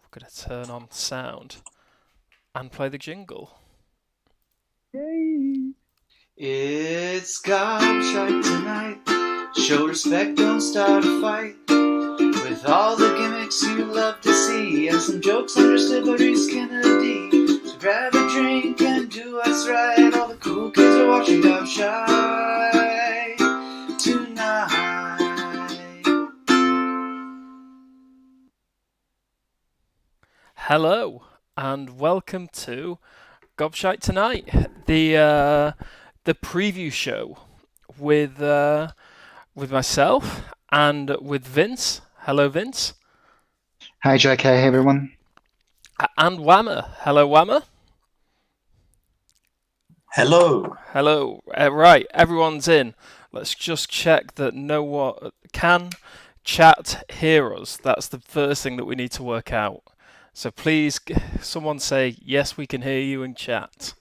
We're going to turn on sound and play the jingle. Yay! It's Gobshite tonight. Show respect, don't start a fight. With all the gimmicks you love to see, and some jokes understood by Reese Kennedy. So grab a drink and do what's right. All the cool kids are watching Gobshite tonight. Hello and welcome to Gobshite Tonight, the preview show with myself and with Vince. Hello, Vince. Hi, Jack. Hey, everyone. And Whammer. Hello, Whammer. Hello. Hello. Right, everyone's in. Let's just check that no one can chat hear us. That's the first thing that we need to work out. So please, someone say, yes, we can hear you in chat.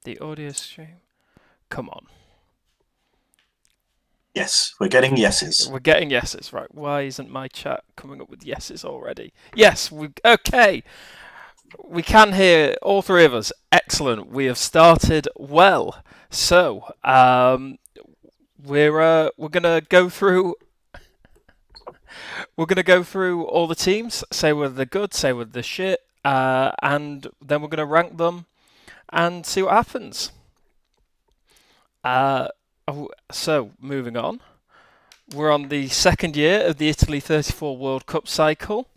The audio stream. Come on. Yes, we're getting yeses. We're getting yeses, right? Why isn't my chat coming up with yeses already? Yes, okay. We can hear all three of us. Excellent. We have started well. So, we're gonna go through. We're gonna go through all the teams, say whether they're good, say whether they're shit, and then we're gonna rank them and see what happens. So, moving on. We're on the second year of the Italy 34 World Cup cycle.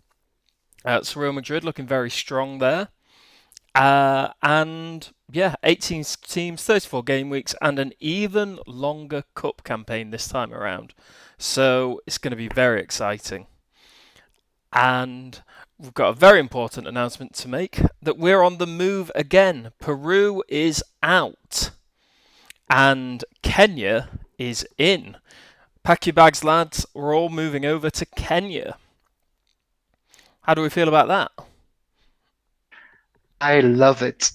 It's Real Madrid looking very strong there. And yeah, 18 teams, 34 game weeks, and an even longer cup campaign this time around. So it's going to be very exciting. And we've got a very important announcement to make that we're on the move again. Peru is out. And Kenya is in. Pack your bags, lads. We're all moving over to Kenya. How do we feel about that? I love it.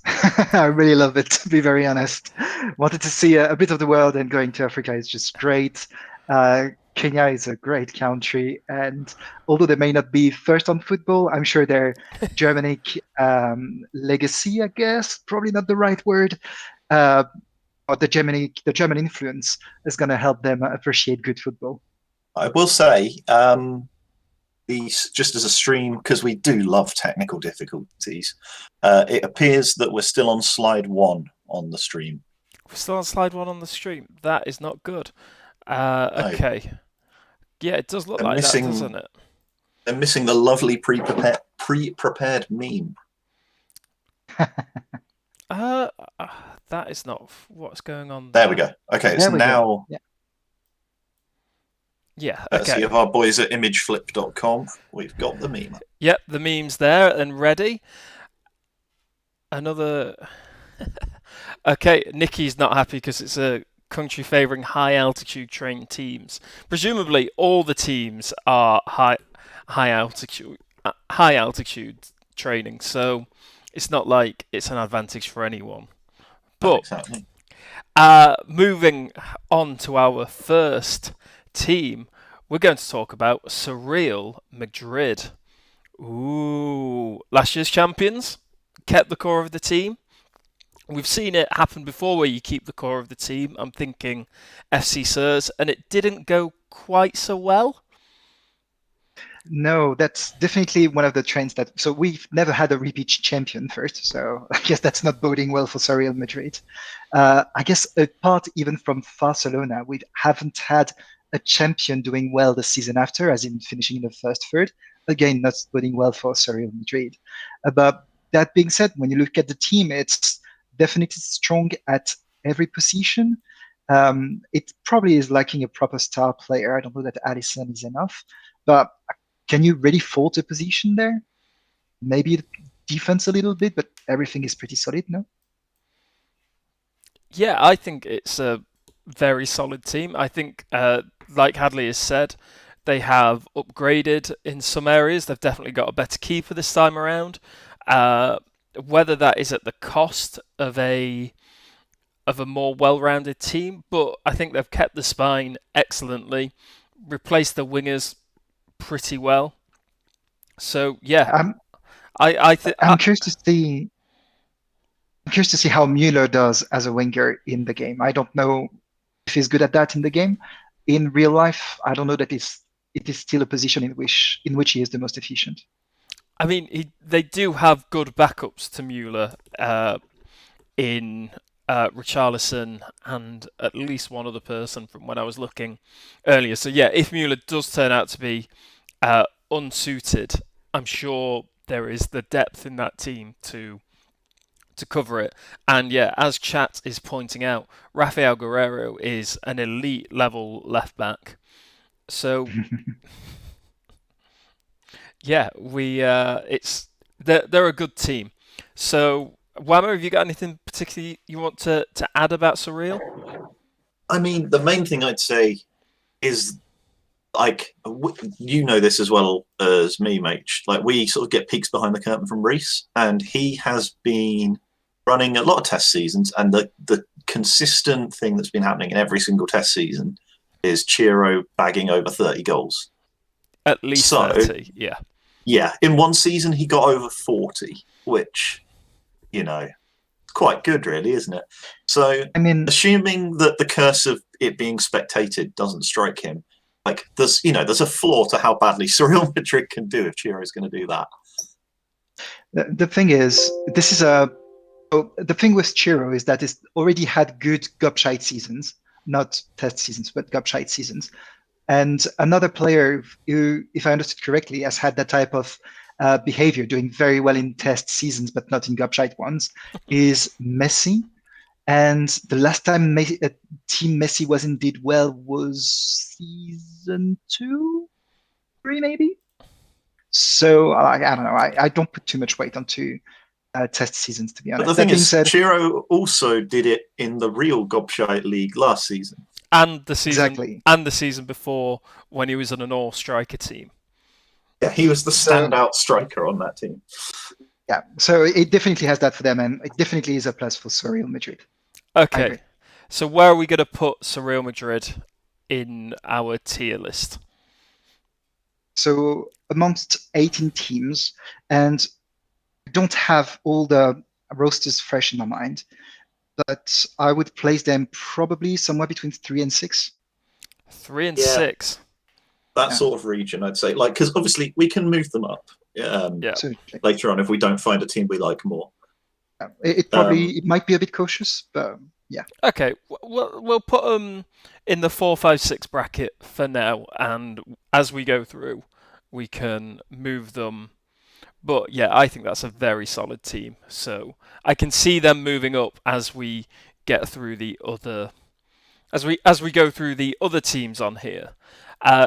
I really love it, to be very honest. Wanted to see a bit of the world, and going to Africa is just great. Kenya is a great country, and although they may not be first on football, I'm sure their Germanic legacy, I guess, probably not the right word, or the German influence is going to help them appreciate good football. I will say, these just as a stream, because we do love technical difficulties, it appears that we're still on slide 1 on the stream. We're still on slide 1 on the stream. That is not good. Okay. Yeah, it does look like that, doesn't it? They're missing the lovely pre-prepared meme. That is not what's going on there. There we go. Okay, it's now... Yeah, okay. Courtesy of our boys at imageflip.com, we've got the meme. Yep, the meme's there and ready. Another... Okay, Nikki's not happy because it's a country favouring high-altitude trained teams. Presumably, all the teams are high-altitude training, so it's not like it's an advantage for anyone. But exactly. Moving on to our first team, we're going to talk about Surreal Madrid. Ooh, last year's champions, kept the core of the team. We've seen it happen before where you keep the core of the team. I'm thinking FC Surs, and it didn't go quite so well. No, that's definitely one of the trends so we've never had a repeat champion first, so I guess that's not boding well for Real Madrid. I guess apart even from Barcelona, we haven't had a champion doing well the season after, as in finishing in the first third. Again, not boding well for Real Madrid. But that being said, when you look at the team, it's definitely strong at every position. It probably is lacking a proper star player. I don't know that Alisson is enough, but can you really fault a position there? Maybe defense a little bit, but everything is pretty solid, no? Yeah, I think it's a very solid team. I think, like Hadley has said, they have upgraded in some areas. They've definitely got a better keeper this time around. Whether that is at the cost of a of a more well-rounded team, but I think they've kept the spine excellently, replaced the wingers pretty well. So yeah, I'm I'm curious to see. I'm curious to see how Mueller does as a winger in the game. I don't know if he's good at that in the game. In real life, I don't know that it is still a position in which he is the most efficient. I mean, they do have good backups to Mueller in Richarlison and at least one other person from when I was looking earlier. So yeah, if Mueller does turn out to be unsuited, I'm sure there is the depth in that team to cover it. And yeah, as chat is pointing out, Rafael Guerrero is an elite level left back. So yeah, they're a good team. So Whammer, have you got anything particularly you want to add about Surreal? I mean, the main thing I'd say is, like, you know this as well as me, mate. Like, we sort of get peeks behind the curtain from Reese, and he has been running a lot of test seasons, and the consistent thing that's been happening in every single test season is Chiro bagging over 30 goals. At least 30, yeah. Yeah, in one season he got over 40, which, you know, quite good, really, isn't it? So, I mean, assuming that the curse of it being spectated doesn't strike him, like, there's a flaw to how badly Real Madrid can do if Chiro's going to do that. the thing is, the thing with Chiro is that it's already had good Gobshite seasons, not test seasons, but Gobshite seasons. And another player who, if I understood correctly, has had that type of behavior, doing very well in test seasons, but not in Gobshite ones, is Messi. And the last time Team Messi was indeed well was season 2, 3 maybe. So I don't know. I don't put too much weight onto test seasons, to be honest. But the thing is, Chiro also did it in the real Gobshite League last season. And the season before, when he was on an all-striker team. Yeah, he was the standout striker on that team. Yeah, so it definitely has that for them, and it definitely is a plus for Real Madrid. Okay, so where are we going to put Real Madrid in our tier list? So amongst 18 teams, and I don't have all the rosters fresh in my mind, but I would place them probably somewhere between 3 and 6. 3 and 6. That sort of region, I'd say. Like, because obviously we can move them up later on if we don't find a team we like more. It might be a bit cautious, but yeah. Okay, we'll put them in the 4, 5, 6 bracket for now, and as we go through, we can move them. But yeah, I think that's a very solid team. So I can see them moving up as we get through the other, as we go through the other teams on here.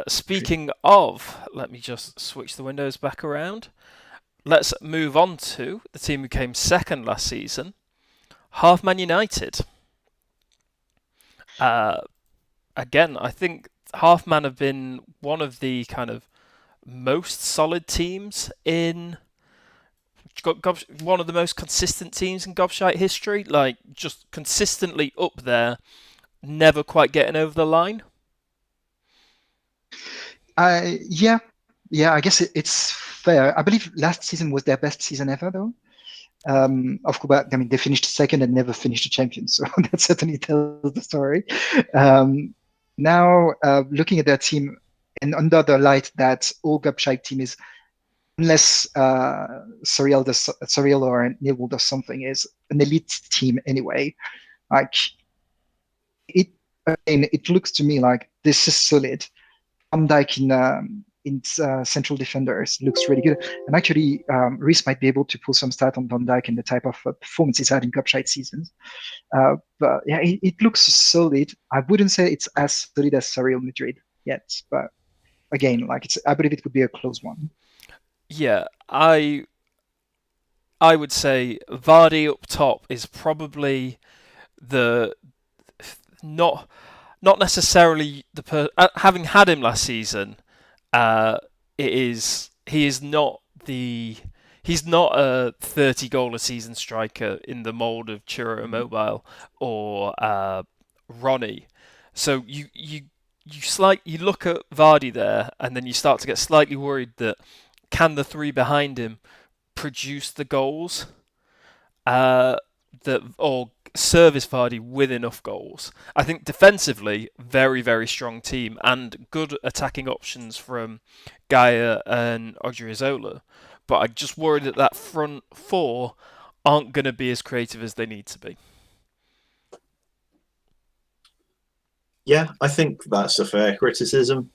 Speaking of, let me just switch the windows back around. Let's move on to the team who came second last season, Half Man United. Again, I think Half Man have been one of the kind of most solid teams in one of the most consistent teams in Gobshite history, like just consistently up there, never quite getting over the line. Yeah, I guess it's fair. I believe last season was their best season ever, though. Of course, I mean, they finished second and never finished a champion, so that certainly tells the story. Now, looking at their team, and under the light that all Gobshite team is, unless Surreal or Neil does something, is an elite team anyway. Like it looks to me like this is solid. Van Dijk in central defenders looks really good, and actually Reese might be able to pull some stat on Van Dijk and the type of performance he's had in Gobshite seasons. But yeah, it looks solid. I wouldn't say it's as solid as Real Madrid yet, but again, like I believe it could be a close one. Yeah, I would say Vardy up top is probably the not necessarily having had him last season. He is not the he's not a 30 goal a season striker in the mould of Chiro Immobile or Ronnie. So you look at Vardy there, and then you start to get slightly worried that can the three behind him produce the goals or service Vardy with enough goals. I think defensively, very, very strong team and good attacking options from Gaia and Odriozola. But I just worry that front four aren't going to be as creative as they need to be. Yeah, I think that's a fair criticism.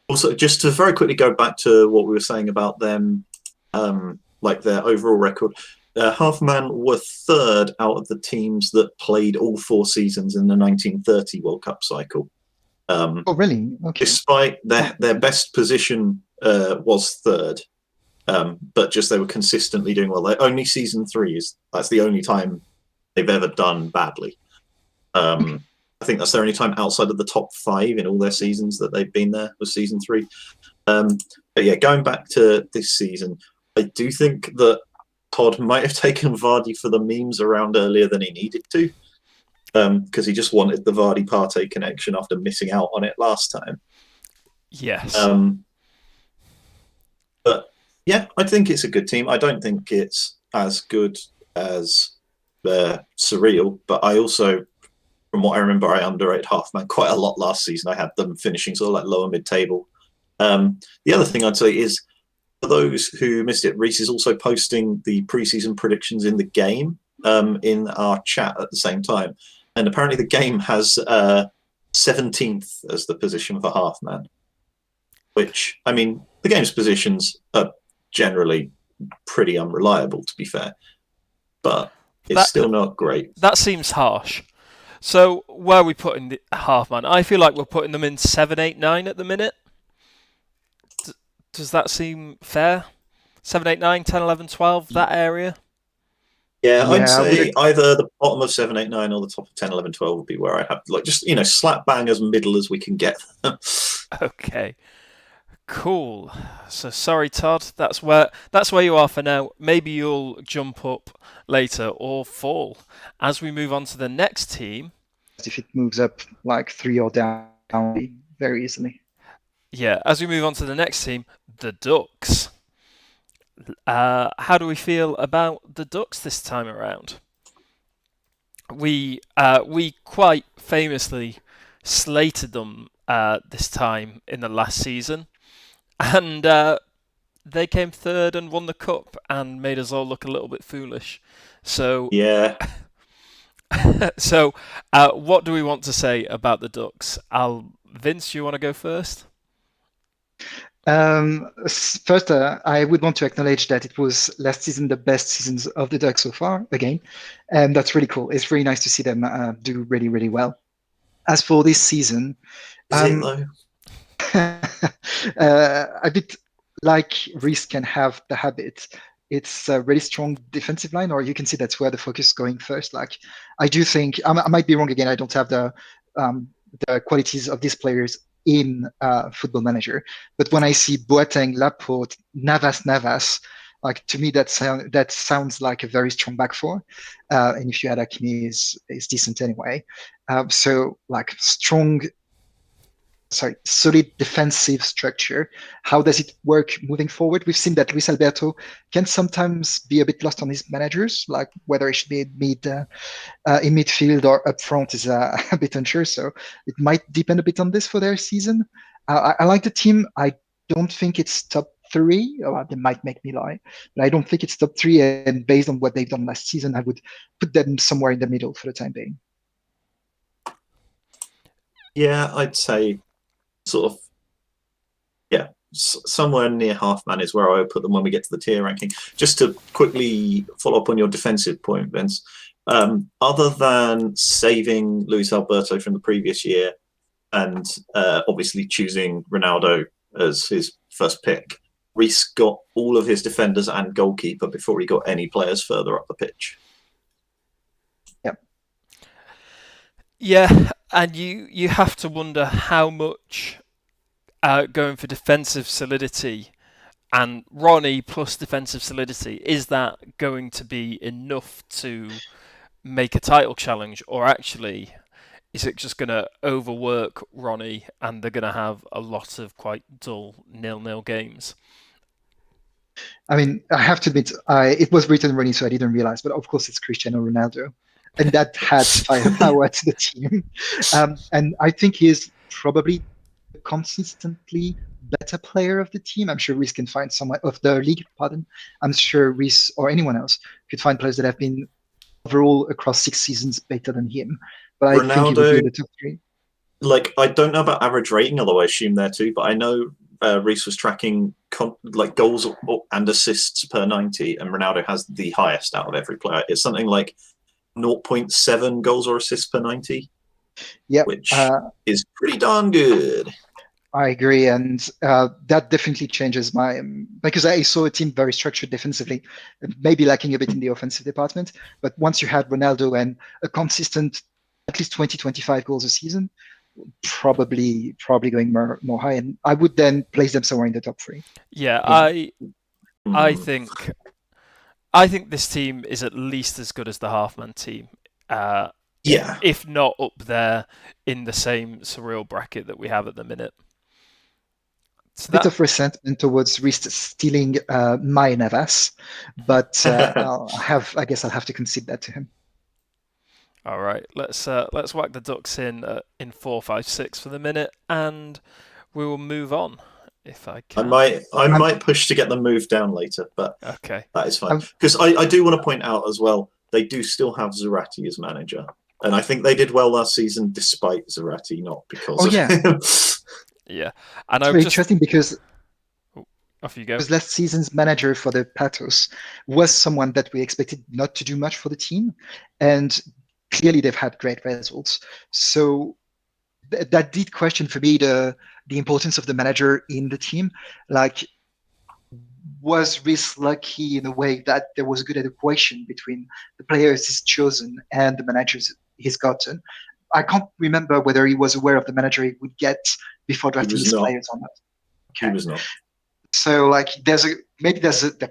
Also, just to very quickly go back to what we were saying about them, their overall record. Halfman were third out of the teams that played all 4 seasons in the 1930 World Cup cycle. Oh, really? Okay. Despite their best position was third, but just they were consistently doing well. Only season 3 that's the only time they've ever done badly. I think that's their only time outside of the top 5 in all their seasons that they've been there was season 3. But yeah, going back to this season, I do think that Todd might have taken Vardy for the memes around earlier than he needed to, because he just wanted the Vardy-Partey connection after missing out on it last time. Yes. But yeah, I think it's a good team. I don't think it's as good as Surreal, but I also, from what I remember, I underrated Halfman quite a lot last season. I had them finishing sort of like lower mid-table. The other thing I'd say is, for those who missed it, Reese is also posting the preseason predictions in the game in our chat at the same time. And apparently the game has 17th as the position for Halfman, which, I mean, the game's positions are generally pretty unreliable, to be fair. But it's still not great. That seems harsh. So where are we putting the Halfman? I feel like we're putting them in 7, 8, 9 at the minute. Does that seem fair? 7, 8, 9, 10, 11, 12, that area? Yeah, I'd say either the bottom of 7, 8, 9 or the top of 10, 11, 12 would be where I have, just, slap bang as middle as we can get. Okay. Cool. So sorry, Todd. That's where you are for now. Maybe you'll jump up later or fall. As we move on to the next team. If it moves up like 3 or down very easily. Yeah, as we move on to the next team, the Ducks. How do we feel about the Ducks this time around? We quite famously slated them this time in the last season, and they came third and won the cup and made us all look a little bit foolish. So yeah. So what do we want to say about the Ducks? Vince, you want to go first? First, I would want to acknowledge that it was last season the best seasons of the Ducks so far, again, and that's really cool. It's really nice to see them do really, really well. As for this season, is it though? A bit like Reese can have the habit. It's a really strong defensive line, or you can see that's where the focus is going first. Like, I do think I might be wrong again. I don't have the qualities of these players in Football Manager, but when I see Boateng, Laporte, Navas, like, to me that sounds like a very strong back four. And if you add Hakimi, is decent anyway. So like solid defensive structure. How does it work moving forward? We've seen that Luis Alberto can sometimes be a bit lost on his managers, like whether it should be in midfield or up front is a bit unsure. So it might depend a bit on this for their season. I like the team. I don't think it's top 3. They might make me lie, but I don't think it's top 3. And based on what they've done last season, I would put them somewhere in the middle for the time being. Yeah, I'd say sort of, yeah, somewhere near Halfman is where I would put them when we get to the tier ranking. Just to quickly follow up on your defensive point, Vince, other than saving Luis Alberto from the previous year and obviously choosing Ronaldo as his first pick, Reese got all of his defenders and goalkeeper before he got any players further up the pitch. Yep. Yeah, and you have to wonder how much going for defensive solidity And Ronnie plus defensive solidity, is that going to be enough to make a title challenge, or actually is it just going to overwork Ronnie and they're going to have a lot of quite dull 0-0 games? I mean, I have to admit, it was written Ronnie, so I didn't realize, but of course it's Cristiano Ronaldo. And that adds firepower to the team. And I think he is probably a consistently better player of the team. I'm sure Reese can find someone of the league, pardon. I'm sure Reese or anyone else could find players that have been overall across 6 seasons better than him. But I think he would be in the top 3. Like, I don't know about average rating, although I assume there too, but I know Reese was tracking goals and assists per 90, and Ronaldo has the highest out of every player. It's something like 0.7 goals or assists per 90, which is pretty darn good. I agree, and that definitely changes because I saw a team very structured defensively, maybe lacking a bit in the offensive department. But once you had Ronaldo and a consistent at least 20-25 goals a season, probably going more high, and I would then place them somewhere in the top 3. Yeah, I think this team is at least as good as the Halfman team. If not up there in the same surreal bracket that we have at the minute. So bit of resentment towards Reese stealing my Navas, but I guess I'll have to concede that to him. All right, let's whack the Ducks in 4, 5, 6 for the minute, and we will move on if I can. I might push to get them moved down later, but okay, that is fine. Because I do want to point out as well, they do still have Zarate as manager, and I think they did well last season despite Zarate, not because of him. Yeah, and it's very interesting because off you go. Because last season's manager for the Patos was someone that we expected not to do much for the team, and clearly they've had great results. So that did question for me the importance of the manager in the team. Like, was Reese lucky in a way that there was a good equation between the players he's chosen and the managers he's gotten? I can't remember whether he was aware of the manager he would get before drafting his players or not. Okay. He was not. So, like, there's a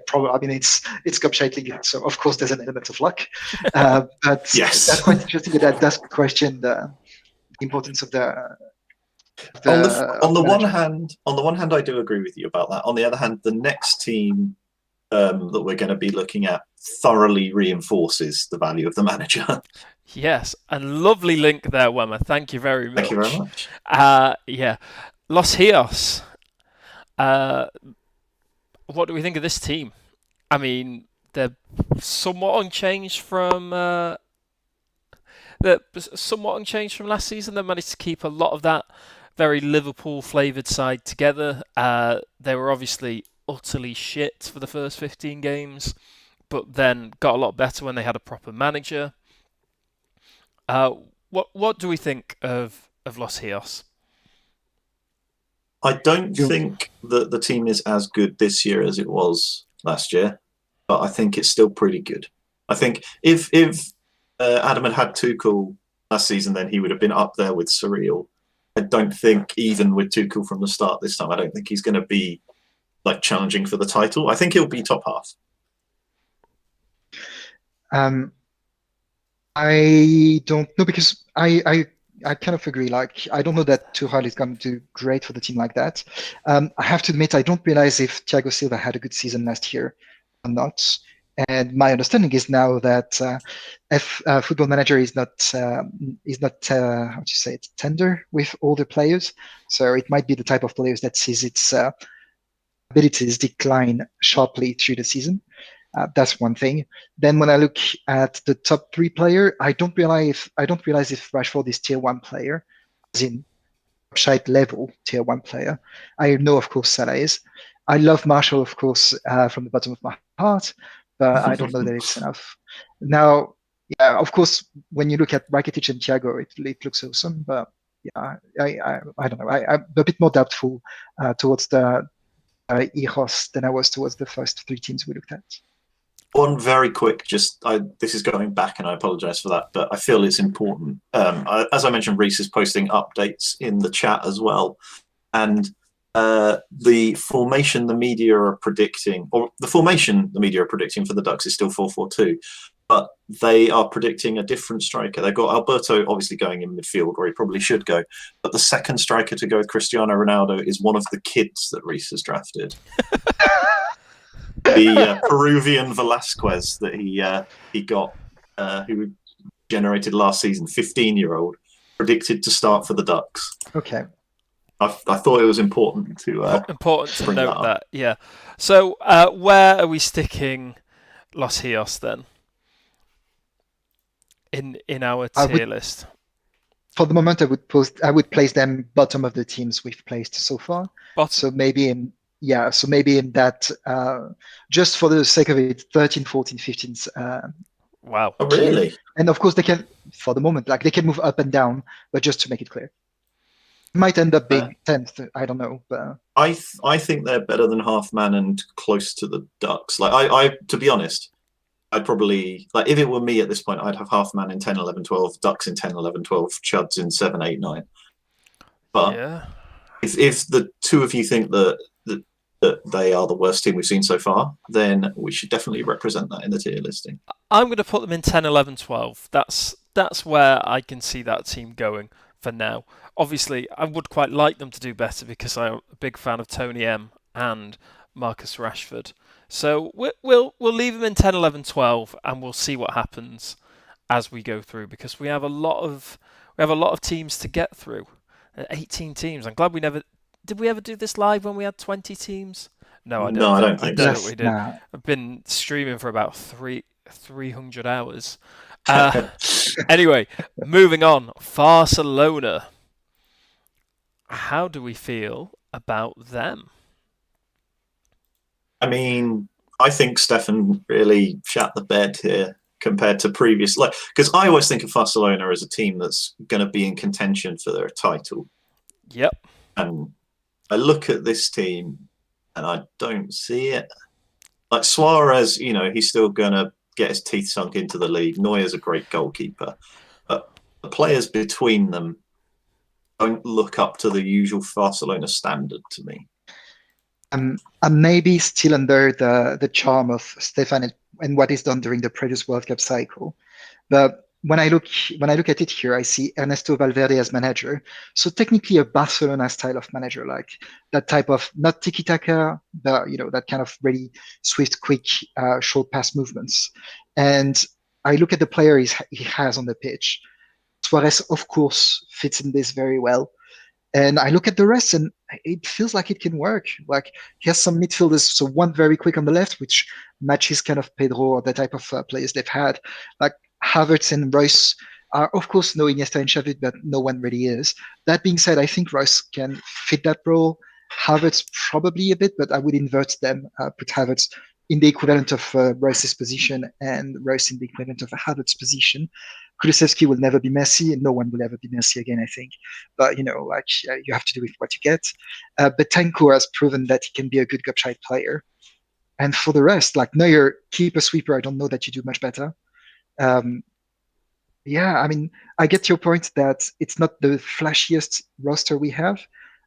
problem. I mean, it's Cup League, so of course there's an element of luck. But yes, that's quite interesting. That does question the importance of the. On the one hand, I do agree with you about that. On the other hand, the next team that we're going to be looking at thoroughly reinforces the value of the manager. Yes, and lovely link there, Wemmer. Thank you very much. Thank you very much. Yeah, Los Hios. What do we think of this team? I mean, they're somewhat unchanged from last season. They managed to keep a lot of that very Liverpool-flavoured side together. They were obviously utterly shit for the first 15 games, but then got a lot better when they had a proper manager. What do we think of Los Hios? I don't think that the team is as good this year as it was last year, but I think it's still pretty good. I think if Adam had Tuchel last season, then he would have been up there with Surreal. I don't think, even with Tuchel from the start this time, I don't think he's going to be like challenging for the title. I think he'll be top half. I don't know, because I kind of agree. Like, I don't know that Tuchel is going to do great for the team like that. I have to admit, I don't realize if Thiago Silva had a good season last year or not. And my understanding is now that Football Manager is not how do you say it, tender with all the players. So it might be the type of players that sees its abilities decline sharply through the season. That's one thing. Then when I look at the top 3 player, I don't realize if Rashford is tier 1 player, as in shite level tier 1 player. I know, of course, Salah is. I love Marshall, of course, from the bottom of my heart, but I don't know that it's enough. Now, yeah, of course, when you look at Rakitic and Thiago, it looks awesome, but yeah, I don't know. I'm a bit more doubtful towards the Hijos than I was towards the first 3 teams we looked at. One very quick, this is going back, and I apologise for that, but I feel it's important. As I mentioned, Reese is posting updates in the chat as well, and the formation the media are predicting, or the formation the media are predicting for the Ducks is still 4-4-2, but they are predicting a different striker. They've got Alberto obviously going in midfield where he probably should go, but the second striker to go with Cristiano Ronaldo is one of the kids that Reece has drafted. The Peruvian Velasquez that he got, who generated last season, 15-year-old, predicted to start for the Ducks. Okay. I thought it was important to Important to bring note that up. that, yeah. So, where are we sticking Los Rios then? In our tier list. For the moment, I would place them bottom of the teams we've placed so far. Bottom. So maybe in that, just for the sake of it, 13, 14, 15. Wow. Oh, really? And of course, they can, for the moment, like they can move up and down, but just to make it clear. Might end up being 10th, I don't know. But I think they're better than Half Man and close to the Ducks. Like I to be honest, I'd probably, like, if it were me at this point, I'd have Half Man in 10, 11, 12, Ducks in 10, 11, 12, Chuds in 7, 8, 9. But yeah. if the two of you think that they are the worst team we've seen so far, then we should definitely represent that in the tier listing. I'm going to put them in 10, 11, 12. That's where I can see that team going for now. Obviously, I would quite like them to do better because I'm a big fan of Tony M and Marcus Rashford. So we'll leave them in 10, 11, 12, and we'll see what happens as we go through, because we have a lot of teams to get through. 18 teams. I'm glad we never did. We ever do this live when we had 20 teams? No, I don't. No, I don't think so. We did. Nah. I've been streaming for about 300 hours. Anyway, moving on. Barcelona. How do we feel about them? I mean, I think Stefan really shat the bed here compared to previous, because I always think of Barcelona as a team that's going to be in contention for their title. Yep. And I look at this team and I don't see it. Like Suarez, he's still going to get his teeth sunk into the league. Neuer's a great goalkeeper. But the players between them don't look up to the usual Barcelona standard to me. I'm maybe still under the charm of Stefan and what he's done during the previous World Cup cycle. But when I look at it here, I see Ernesto Valverde as manager. So technically a Barcelona style of manager, like that type of, not tiki-taka, but that kind of really swift, quick, short pass movements. And I look at the player he has on the pitch. Suarez, of course, fits in this very well. And I look at the rest, and it feels like it can work. Like he has some midfielders, so one very quick on the left, which matches kind of Pedro or the type of players they've had. Like Havertz and Royce are, of course, no Iniesta and Xavi, but no one really is. That being said, I think Royce can fit that role. Havertz probably a bit, but I would invert them. Put Havertz in the equivalent of Royce's position and Royce in the equivalent of Havertz's position. Kulusevski will never be Messi, and no one will ever be Messi again, I think. But, you have to do with what you get. Betancourt has proven that he can be a good Gobshite player. And for the rest, like Neuer, keeper, sweeper, I don't know that you do much better. Yeah, I mean, I get your point that it's not the flashiest roster we have,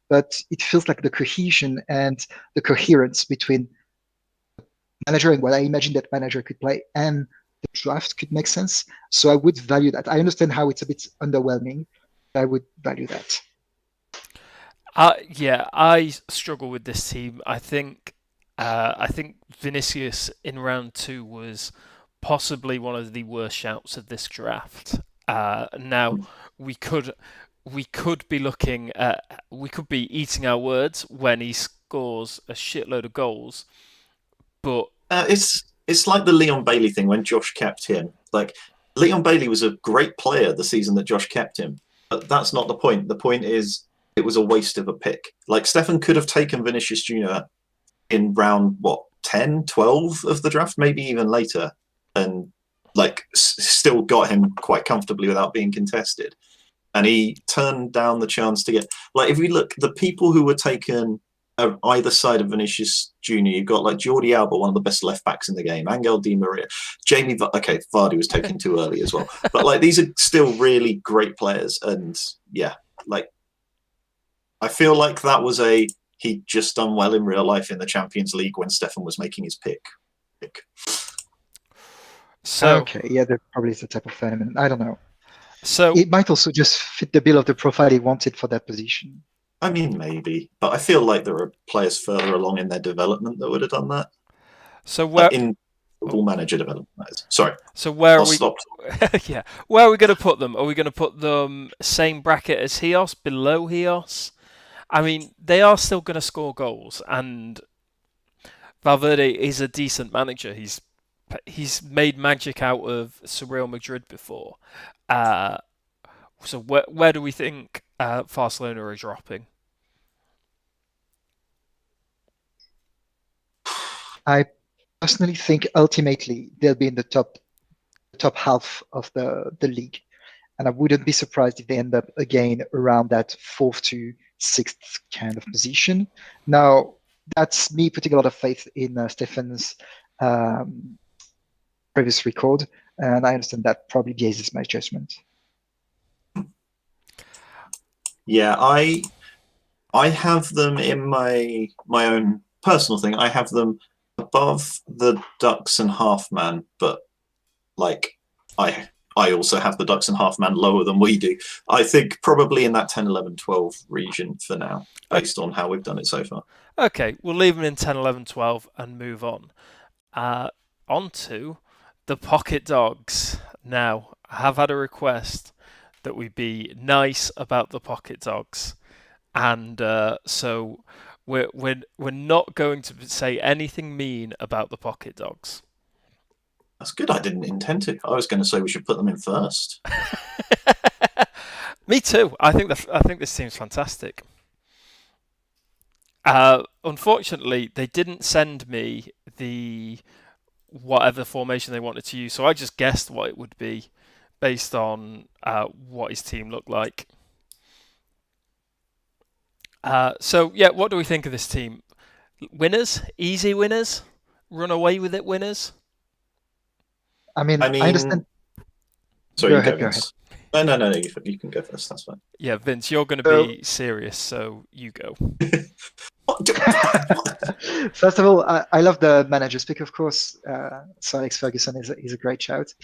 but it feels like the cohesion and the coherence between manager and what I imagine that manager could play and the draft could make sense. So I would value that. I understand how it's a bit underwhelming, but I would value that. Yeah, I struggle with this team. I think Vinicius in round 2 was possibly one of the worst shouts of this draft. Now we could be looking at, we could be eating our words when he scores a shitload of goals, but it's like the Leon Bailey thing when Josh kept him. Like Leon Bailey was a great player the season that Josh kept him, but that's not the point. The point is it was a waste of a pick. Like Stefan could have taken Vinicius Jr. in round 10, 12 of the draft, maybe even later, and still got him quite comfortably without being contested. And he turned down the chance to get, if we look, the people who were taken either side of Vinicius Jr., you've got Jordi Alba, one of the best left backs in the game, Angel Di Maria, Vardy was taken too early as well. But these are still really great players, and yeah, I feel like that was a he'd just done well in real life in the Champions League when Stefan was making his pick. So Okay, yeah, that probably is the type of phenomenon. I don't know. so It might also just fit the bill of the profile he wanted for that position. I mean, maybe, but I feel like there are players further along in their development that would have done that. so where In Football Manager development, that is. Sorry, so where I'll are we? stop. Yeah, where are we going to put them? Are we going to put them same bracket as Hios, below Hios? I mean, they are still going to score goals, and Valverde is a decent manager. He's made magic out of Real Madrid before. So where do we think Barcelona are dropping? I personally think ultimately they'll be in the top half of the league. And I wouldn't be surprised if they end up again around that 4th to 6th kind of position. Now, that's me putting a lot of faith in Stefan's previous record, and I understand that probably biases my judgment. Yeah, I have them in my own personal thing. I have them above the Ducks and Halfman, but like I also have the Ducks and Halfman lower than we do. I think probably in that 10, 11, 12 region for now, based on how we've done it so far. Okay, we'll leave them in 10, 11, 12 and move on. On to the Pocket Dogs. Now, I have had a request that we be nice about the Pocket Dogs, and so we're not going to say anything mean about the Pocket Dogs. That's good. I didn't intend to. I was going to say we should put them in first. Me too. I think this team's fantastic. Unfortunately, they didn't send me the whatever formation they wanted to use, so I just guessed what it would be based on what his team looked like. So yeah, what do we think of this team? Winners? Easy winners? Run away with it winners? I mean, I understand. Sorry, Go you ahead, go, go Vince. No, you can go first. That's fine. Yeah, Vince, you're going to be serious, so you go. First of all, I love the manager's pick, of course. Sir Alex Ferguson is a great shout.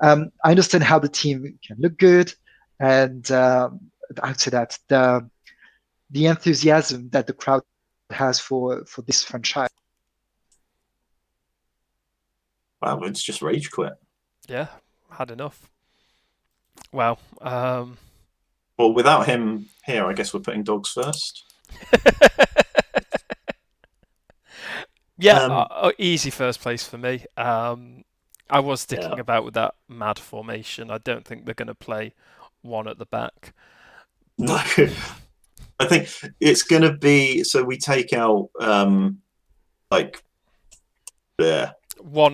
I understand how the team can look good, and I'd say that the enthusiasm that the crowd has for this franchise. Wow, Vince just rage quit. Yeah, had enough. Wow. Well, without him here, I guess we're putting Dogs first. Yeah, easy first place for me. I was sticking about with that mad formation. I don't think they're going to play one at the back. No, I think it's going to be, so we take out one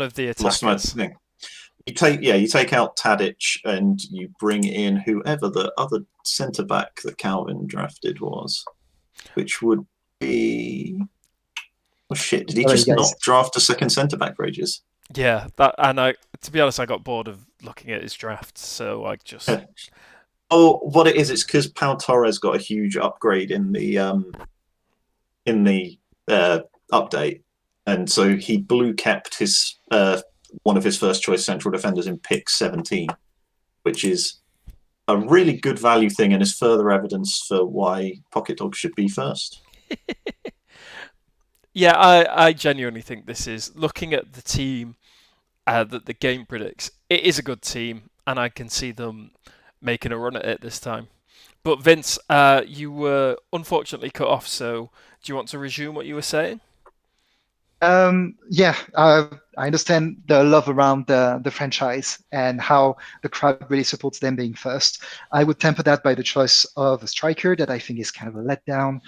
of the attackers. You take out Tadic and you bring in whoever the other centre back that Calvin drafted was, which would be. Oh shit! Did he just not draft a second centre back for ages? Yeah, to be honest, I got bored of looking at his draft, so I just. Oh, what it is? It's because Pau Torres got a huge upgrade in the update, and so he blue kept his one of his first choice central defenders in pick 17, which is a really good value thing, and is further evidence for why Pocket Dogs should be first. Yeah, I genuinely think this is, looking at the team that the game predicts, it is a good team, and I can see them making a run at it this time. But Vince, you were unfortunately cut off, so do you want to resume what you were saying? Yeah, I understand the love around the franchise and how the crowd really supports them being first. I would temper that by the choice of a striker that I think is kind of a letdown.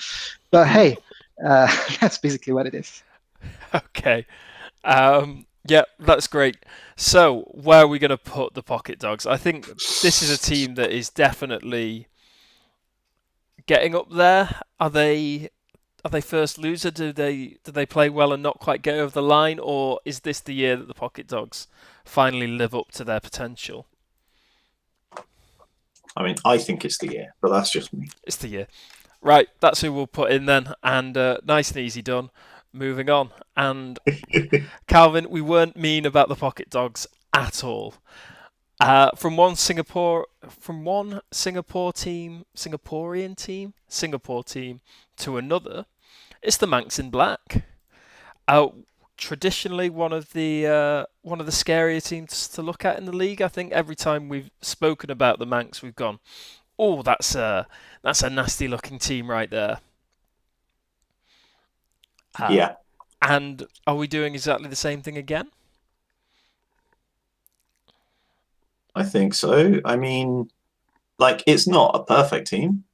But hey, that's basically what it is. Okay. Yeah, that's great. So, where are we going to put the Pocket Dogs? I think this is a team that is definitely getting up there. Are they first loser? Do they play well and not quite get over the line, or is this the year that the Pocket Dogs finally live up to their potential? I mean, I think it's the year, but that's just me. It's the year. Right, that's who we'll put in then, and nice and easy done. Moving on, and Calvin, we weren't mean about the pocket dogs at all. From one Singapore team to another, it's the Manx in Black. Traditionally, one of the scarier teams to look at in the league. I think every time we've spoken about the Manx, we've gone, "Oh, that's a nasty looking team right there." Yeah, And are we doing exactly the same thing again? I think so. I mean, like, it's not a perfect team,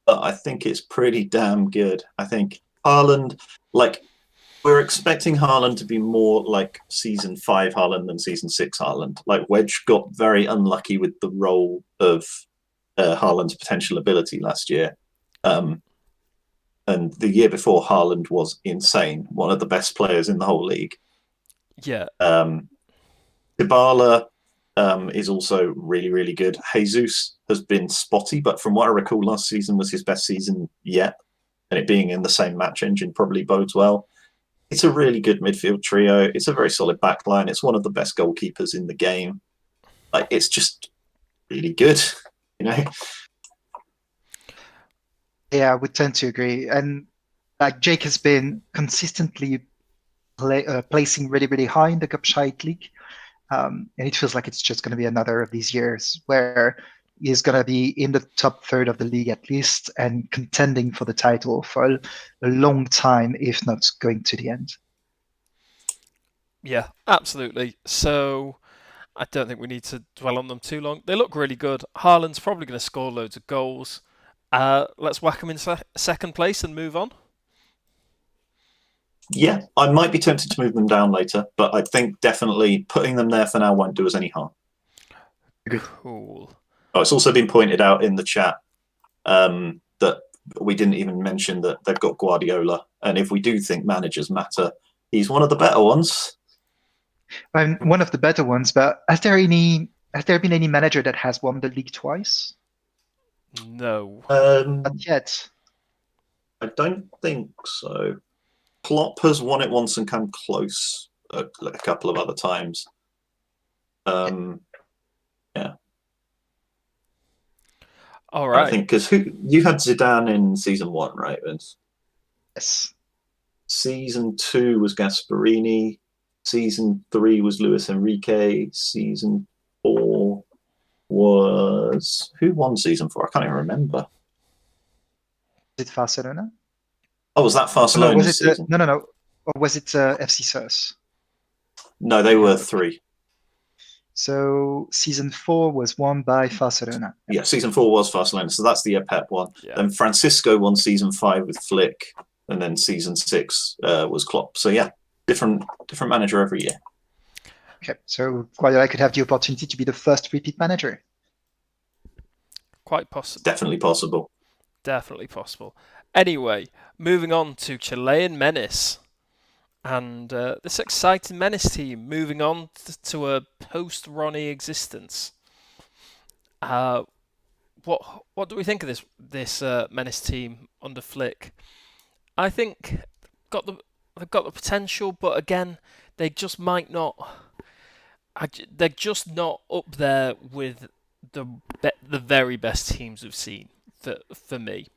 but I think it's pretty damn good. I think Haaland, like, we're expecting Haaland to be more like season 5 Haaland than season 6 Haaland. Like, Wedge got very unlucky with the role of Haaland's potential ability last year. And the year before, Haaland was insane, one of the best players in the whole league. Yeah. Dybala is also really, really good. Jesus has been spotty, but from what I recall, last season was his best season yet. And it being in the same match engine probably bodes well. It's a really good midfield trio. It's a very solid backline. It's one of the best goalkeepers in the game. Like, it's just really good, you know? Yeah, I would tend to agree. And like Jake has been consistently placing really, really high in the Cup-Shite League. And it feels like it's just going to be another of these years where he's going to be in the top third of the league at least and contending for the title for a long time, if not going to the end. Yeah, absolutely. So I don't think we need to dwell on them too long. They look really good. Haaland's probably going to score loads of goals. Let's whack them in second place and move on. Yeah, I might be tempted to move them down later, but I think definitely putting them there for now won't do us any harm. Cool. Oh, it's also been pointed out in the chat that we didn't even mention that they've got Guardiola, and if we do think managers matter, he's one of the better ones. One of the better ones, but has there been any manager that has won the league twice? No. Not yet. I don't think so. Klopp has won it once and come close a couple of other times. Yeah. All right. I think because you had Zidane in season 1, right, Vince? Yes. Season 2 was Gasperini. Season 3 was Luis Enrique. Season 4 was... Who won season 4? I can't even remember. Is it Barcelona? Oh, was that Barcelona No, was it, season? no. Or was it FC Sousse? No, they were 3. So season 4 was won by Barcelona. Yeah, season 4 was Barcelona, so that's the Pep one. Yeah. Then Francisco won season 5 with Flick, and then season 6 was Klopp. So yeah, different manager every year. Okay, so Guardiola could have the opportunity to be the first repeat manager. Quite possible. Definitely possible. Definitely possible. Anyway, moving on to Chilean Menace. And this exciting Menace team moving on to a post-Ronnie existence. What do we think of this Menace team under Flick? I think they've got the potential, but again, they just might not. They're just not up there with the very best teams we've seen for me.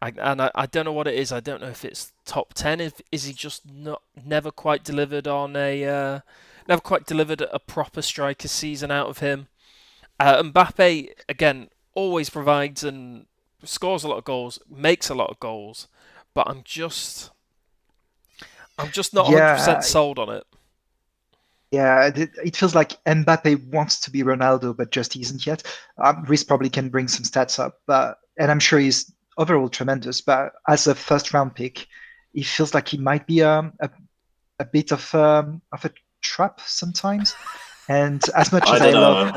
I don't know what it is. I don't know if it's top 10. Is he just never quite delivered on a proper striker season out of him? Mbappe again always provides and scores a lot of goals, makes a lot of goals, but I'm just not 100% sold on it. Yeah, it feels like Mbappe wants to be Ronaldo, but just isn't yet. Reece probably can bring some stats up, and I'm sure he's overall tremendous, but as a first-round pick, it feels like he might be a bit of a trap sometimes. And as much as I love,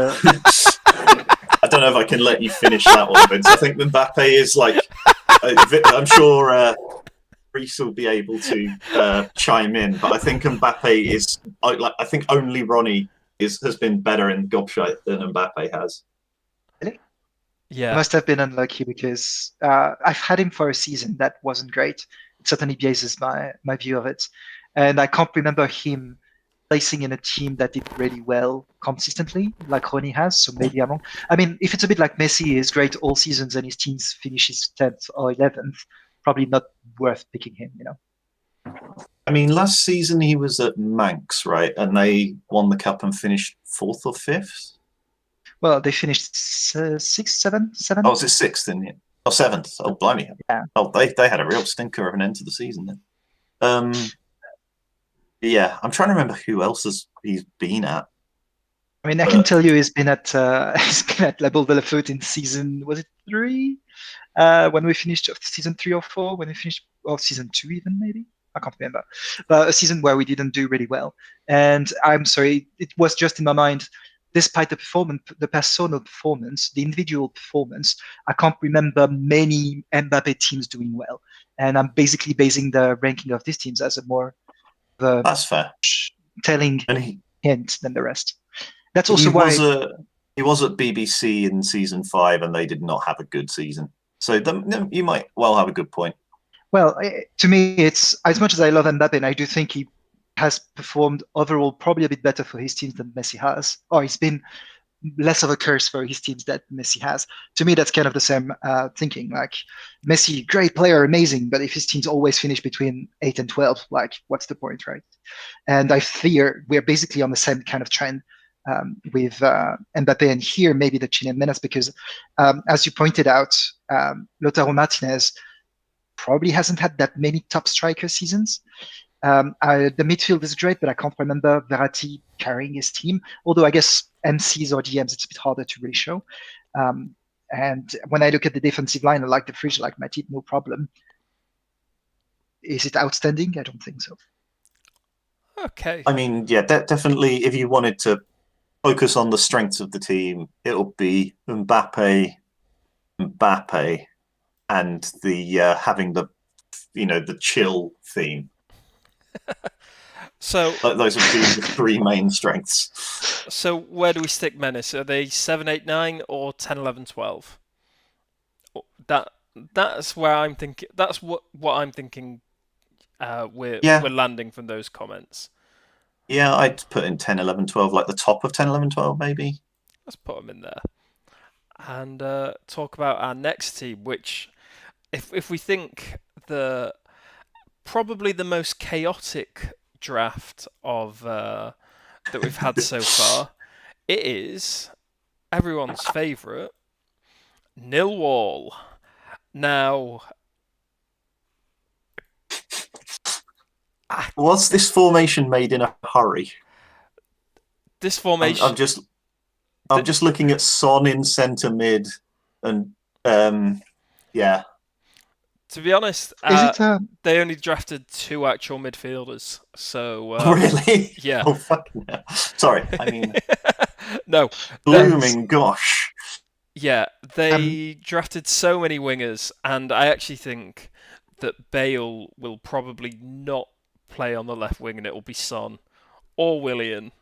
I don't know if I can let you finish that one, Vince. I think Mbappe is like, I'm sure Reece will be able to chime in, but I think Mbappe is I think only Ronnie has been better in Gobshite than Mbappe has. Really? Yeah. must have been unlucky because I've had him for a season that wasn't great. It certainly biases my view of it, and I can't remember him placing in a team that did really well consistently, like Ronnie has. So maybe I'm wrong. I mean, if it's a bit like Messi is great all seasons and his teams finishes 10th or 11th, probably not worth picking him. I mean, last season he was at Manx, right? And they won the cup and finished 4th or 5th. Well, they finished sixth, seventh. Oh, was it 6th in it? Oh, 7th. Oh, blimey. Yeah. Oh, they had a real stinker of an end to the season then. Yeah, I'm trying to remember who else he's been at. I mean, I can tell you he's been at La Belle de la Foot in season, was it 3? When we finished season 3 or 4, when we finished, or season 2 even maybe? I can't remember. But a season where we didn't do really well. And I'm sorry, it was just in my mind, despite the performance, the personal performance, the individual performance, I can't remember many Mbappe teams doing well. And I'm basically basing the ranking of these teams as a more That's fair. telling And hint than the rest. That's also why he was at BBC in season 5, and they did not have a good season. So you might well have a good point. Well, to me, it's as much as I love Mbappe, and I do think he has performed overall probably a bit better for his teams than Messi has, or he's been less of a curse for his teams that Messi has. To me, that's kind of the same thinking. Like Messi, great player, amazing, but if his teams always finish between 8 and 12, like what's the point, right? And I fear we're basically on the same kind of trend with Mbappe, and here maybe the Chilean menace, because as you pointed out, Lautaro Martinez probably hasn't had that many top striker seasons. The midfield is great, but I can't remember Verratti carrying his team. Although I guess MCs or GMs, it's a bit harder to really show. And when I look at the defensive line, I like the fridge, like Matip, no problem. Is it outstanding? I don't think so. Okay. I mean, yeah, definitely. If you wanted to focus on the strengths of the team, it'll be Mbappe, and the having the chill theme. So those would be the 3 main strengths. So where do we stick Menace? Are they 7, 8, 9 or 10, 11, 12? That's where I'm thinking. That's what I'm thinking. We're landing from those comments. Yeah, I'd put in 10, 11, 12, like the top of 10, 11, 12, maybe. Let's put them in there. And talk about our next team, which, if we think probably the most chaotic draft of that we've had so far, it is everyone's favourite, Millwall. Now, was this formation made in a hurry? This formation. I'm just looking at Son in centre mid, and yeah. To be honest, they only drafted 2 actual midfielders. So really, yeah. Oh fucking hell. Sorry, I mean, no. Blooming gosh. Yeah, they drafted so many wingers, and I actually think that Bale will probably not play on the left wing, and it will be Son or Willian,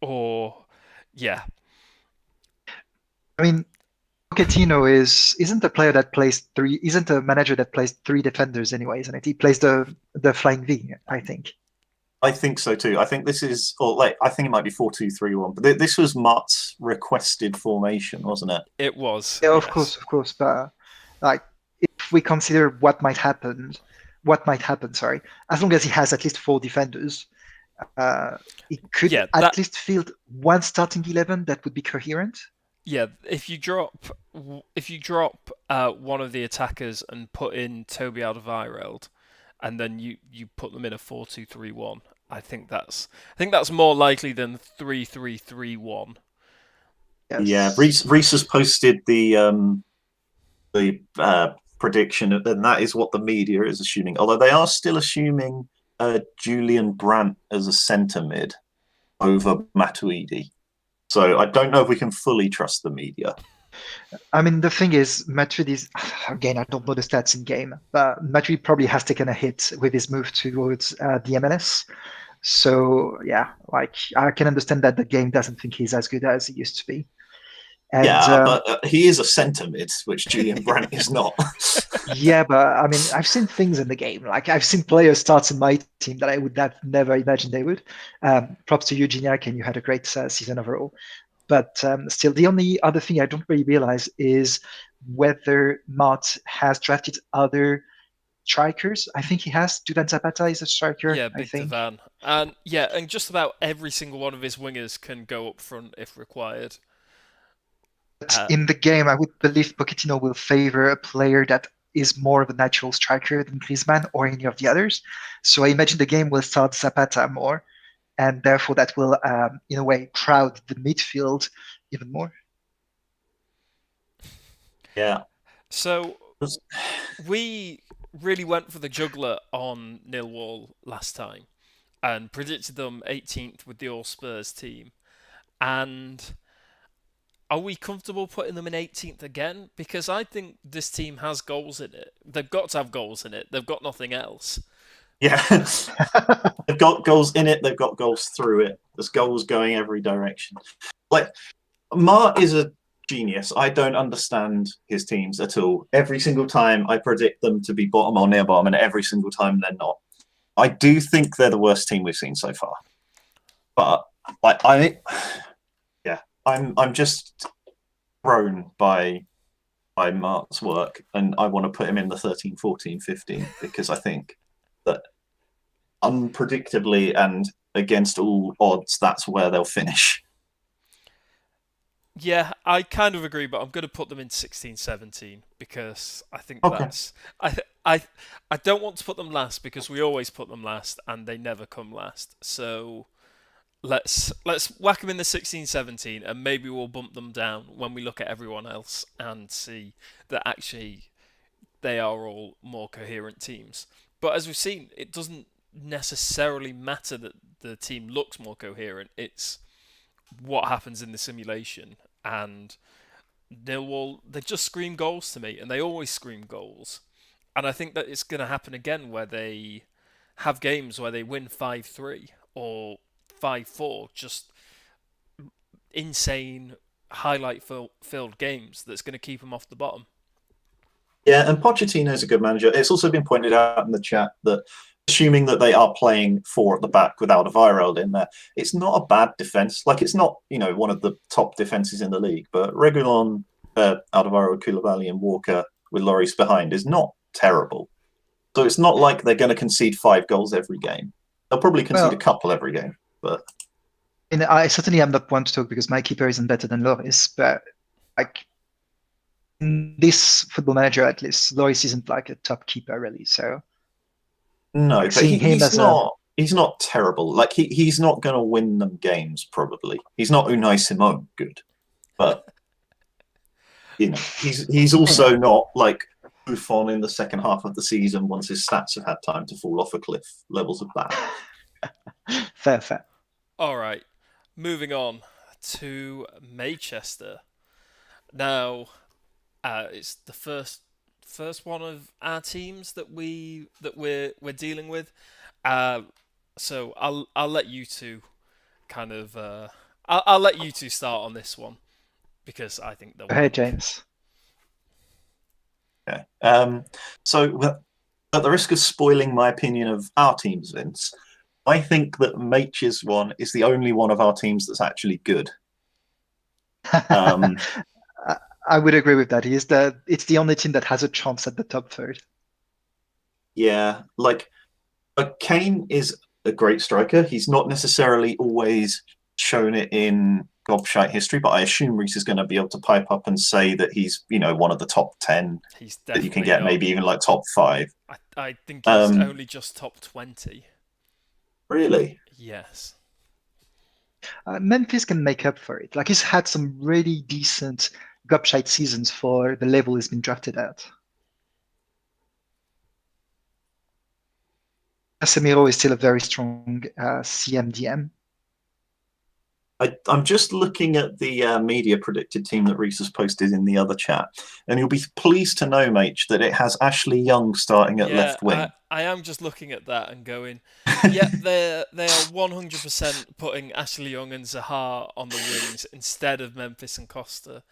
or yeah. I mean, Pochettino isn't a player that plays 3. Isn't a manager that plays 3 defenders, anyways, and he plays the flying V. I think. I think so too. I think this is, I think it might be 4-2-3-1. But this was Mart's requested formation, wasn't it? It was. Yeah, of course. But like, if we consider what might happen, sorry, as long as he has at least 4 defenders, he could at least field 1 starting 11 that would be coherent. Yeah, if you drop one of the attackers and put in Toby Alderweireld, and then you put them in a 4-2-3-1, I think that's more likely than 3-3-3-1. Yes. Yeah, Reese has posted the prediction, and that is what the media is assuming. Although they are still assuming Julian Brandt as a centre mid over Matuidi. So I don't know if we can fully trust the media. I mean, the thing is, Matuidi is, again, I don't know the stats in game, but Matuidi probably has taken a hit with his move towards the MLS. So yeah, like I can understand that the game doesn't think he's as good as he used to be. And Yeah, but he is a centre mid, which Julian Brandt is not. yeah, but I mean, I've seen things in the game. Like I've seen players start in my team that I would have never imagined they would. Props to you, Gignac, and you had a great season overall. But still, the only other thing I don't really realize is whether Mart has drafted other strikers. I think he has. Duvan Zapata is a striker, Yeah, I big think. Divan. And yeah, and just about every single one of his wingers can go up front if required. But in the game, I would believe Pochettino will favor a player that is more of a natural striker than Griezmann or any of the others. So I imagine the game will start Zapata more, and therefore that will, in a way, crowd the midfield even more. Yeah. So we really went for the juggler on Millwall last time and predicted them 18th with the All Spurs team. And are we comfortable putting them in 18th again? Because I think this team has goals in it. They've got to have goals in it. They've got nothing else. Yeah. They've got goals in it. They've got goals through it. There's goals going every direction. Like, Mart is a genius. I don't understand his teams at all. Every single time I predict them to be bottom or near bottom, and every single time they're not. I do think they're the worst team we've seen so far. But I'm just thrown by Mart's work, and I want to put him in the 13, 14, 15 because I think that unpredictably and against all odds, that's where they'll finish. Yeah, I kind of agree, but I'm going to put them in 16, 17 because I think Okay. that's I don't want to put them last because we always put them last and they never come last. So let's whack them in the 16, 17 and maybe we'll bump them down when we look at everyone else and see that actually they are all more coherent teams. But as we've seen, it doesn't necessarily matter that the team looks more coherent. It's what happens in the simulation. And Millwall, they just scream goals to me, and they always scream goals. And I think that it's going to happen again where they have games where they win 5-3 or 5-4, just insane highlight-filled games that's going to keep them off the bottom. Yeah, and Pochettino's a good manager. It's also been pointed out in the chat that assuming that they are playing four at the back without a Alderweireld in there, it's not a bad defence. Like, it's not, one of the top defences in the league, but Reguilon, Alderweireld, Koulibaly and Walker with Lloris behind is not terrible. So it's not like they're going to concede 5 goals every game. They'll probably concede a couple every game, but... And I certainly am not one to talk because my keeper isn't better than Lloris, but like in this Football Manager at least, Lloris isn't like a top keeper really. So no, but seeing him as he's not terrible. Like he's not going to win them games probably. He's not Unai Simon good, but he's also not like Buffon in the second half of the season once his stats have had time to fall off a cliff. Levels of that. Fair. All right, moving on to Manchester. Now, it's the first one of our teams that we're dealing with. So I'll let you two kind of I'll let you two start on this one because I think they'll. Hey, James. Okay. So at the risk of spoiling my opinion of our teams, Vince, I think that Mach's one is the only one of our teams that's actually good. I would agree with that. It's the only team that has a chance at the top third. Yeah, like Kane is a great striker. He's not necessarily always shown it in Gobshite history, but I assume Reece is going to be able to pipe up and say that he's, one of the top 10 He's that you can get, maybe even like top 5. I think he's only just top 20. Really? Yes. Memphis can make up for it. Like he's had some really decent Gobshite seasons for the level he's been drafted at. Casemiro is still a very strong CMDM. I'm just looking at the media predicted team that Reese has posted in the other chat, and you'll be pleased to know, mate, that it has Ashley Young starting at Yeah, left wing. I am just looking at that and going, yeah, they are 100% putting Ashley Young and Zaha on the wings instead of Memphis and Costa,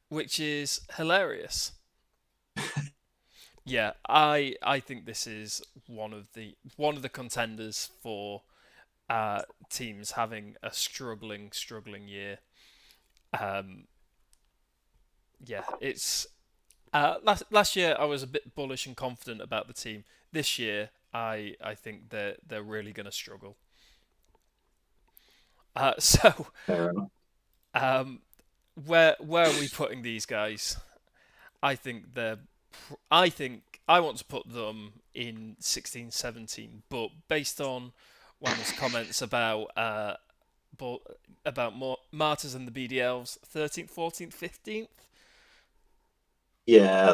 which is hilarious. Yeah, I think this is one of the contenders for teams having a struggling year. Yeah, it's last year I was a bit bullish and confident about the team. This year I think they're really going to struggle. So Fair enough. where are we putting these guys? I think I want to put them in 16, 17, but based on Wanda's comments about Martyrs and the BDLs, 13th, 14th, 15th. Yeah,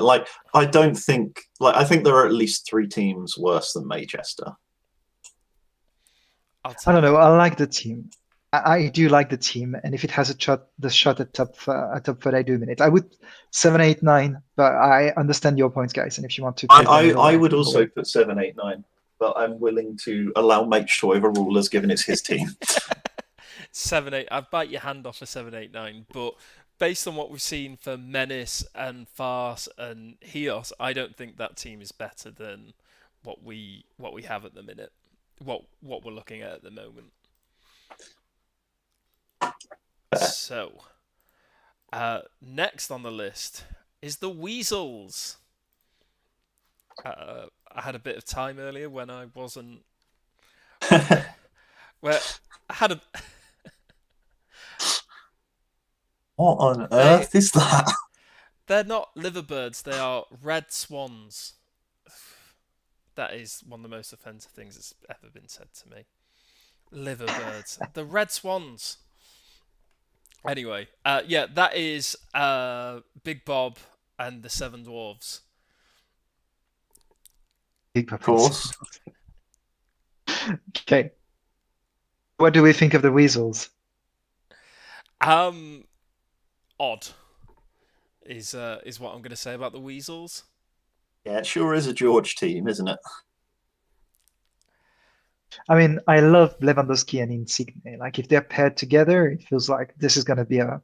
I don't think I think there are at least 3 teams worse than Maychester. I don't know. I like the team. I do like the team, and if it has the shot at top 4, I do mean it. I would 7, 8, 9, but I understand your points, guys. And if you want to, I would also put 7, 8, 9, but I'm willing to allow Mate to overrule as given it's his team. 7, 8. I'd bite your hand off for 7, 8, 9, but based on what we've seen for Menace and Farce and Hios, I don't think that team is better than what we have at the minute. What we're looking at the moment. So, next on the list is the Weasels. I had a bit of time earlier when I wasn't. Where I had a. What on earth is that? They're not liverbirds. They are red swans. That is one of the most offensive things that's ever been said to me. Liverbirds. The red swans. Anyway, yeah, that is Big Bob and the Seven Dwarves. Of course. Okay. What do we think of the Weasels? Odd is what I'm going to say about the Weasels. Yeah, it sure is a George team, isn't it? I mean, I love Lewandowski and Insigne. Like, if they're paired together, it feels like this is going to be a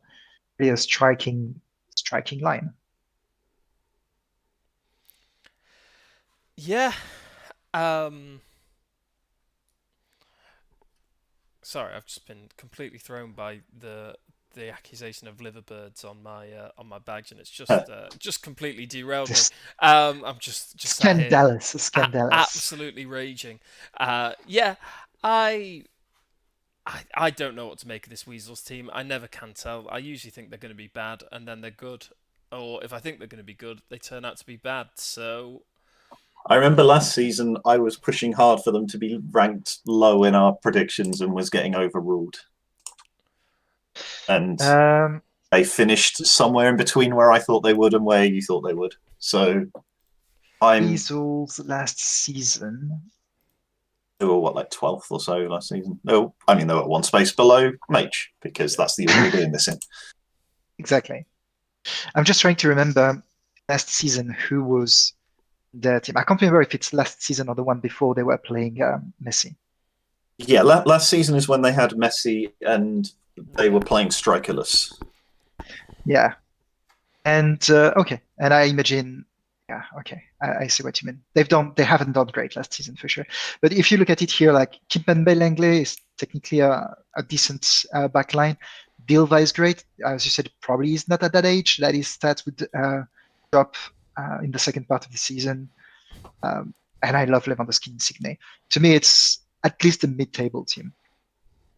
really striking line. Yeah. Sorry, I've just been completely thrown by the accusation of liverbirds on my badge, and it's just completely derailed me. I'm just Scandalous. Absolutely raging. Yeah, I don't know what to make of this Weasels team. I never can tell. I usually think they're going to be bad, and then they're good. Or if I think they're going to be good, they turn out to be bad. So I remember last season I was pushing hard for them to be ranked low in our predictions and was getting overruled. And they finished somewhere in between where I thought they would and where you thought they would. So Weasels last season. They were like 12th or so last season. No, I mean they were one space below Mage because that's the order we're doing this in. Exactly. I'm just trying to remember last season who was their team. I can't remember if it's last season or the one before they were playing Messi. Yeah, last season is when they had Messi and they were playing strikerless. Yeah. And okay. And I imagine, yeah, okay. I see what you mean. They haven't done great last season for sure. But if you look at it here, like Kimpembe Langley is technically a decent back line. Bilva is great. As you said, probably is not at that age that his stats would drop in the second part of the season. And I love Lewandowski and Insigne. To me, it's at least a mid-table team.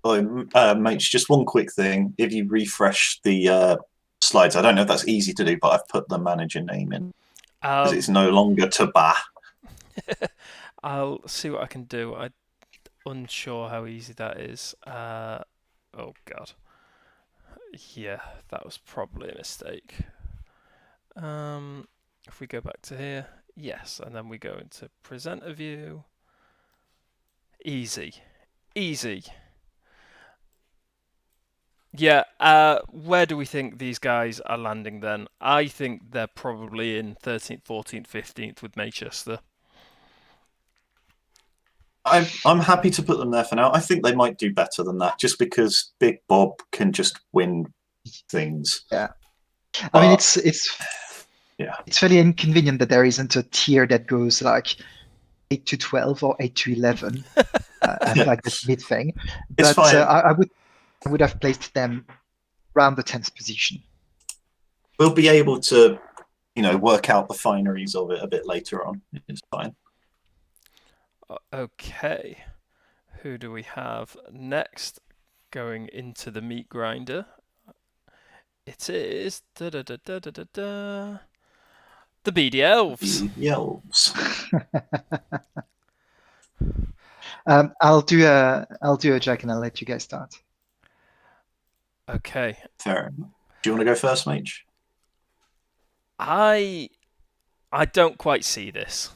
Mate, just one quick thing. If you refresh the slides, I don't know if that's easy to do, but I've put the manager name in. Because it's no longer Tabah. I'll see what I can do. I'm unsure how easy that is. Oh, God. Yeah, that was probably a mistake. If we go back to here, yes, and then we go into presenter view. Easy. Yeah, where do we think these guys are landing then? I think they're probably in 13th, 14th, 15th with Manchester. I'm happy to put them there for now. I think they might do better than that, just because Big Bob can just win things. Yeah. I mean, But- Yeah. it's fairly inconvenient that there isn't a tier that goes like 8 to 12 or 8 to 11, and like this mid thing. It's But fine. I would have placed them around the 10th position. We'll be able to, work out the fineries of it a bit later on. It's fine. Okay, who do we have next going into the meat grinder? It is the BD Elves. The Elves. I'll do a Jack, and I'll let you guys start. Okay, Fair enough. Do you want to go first, Mage? I don't quite see this.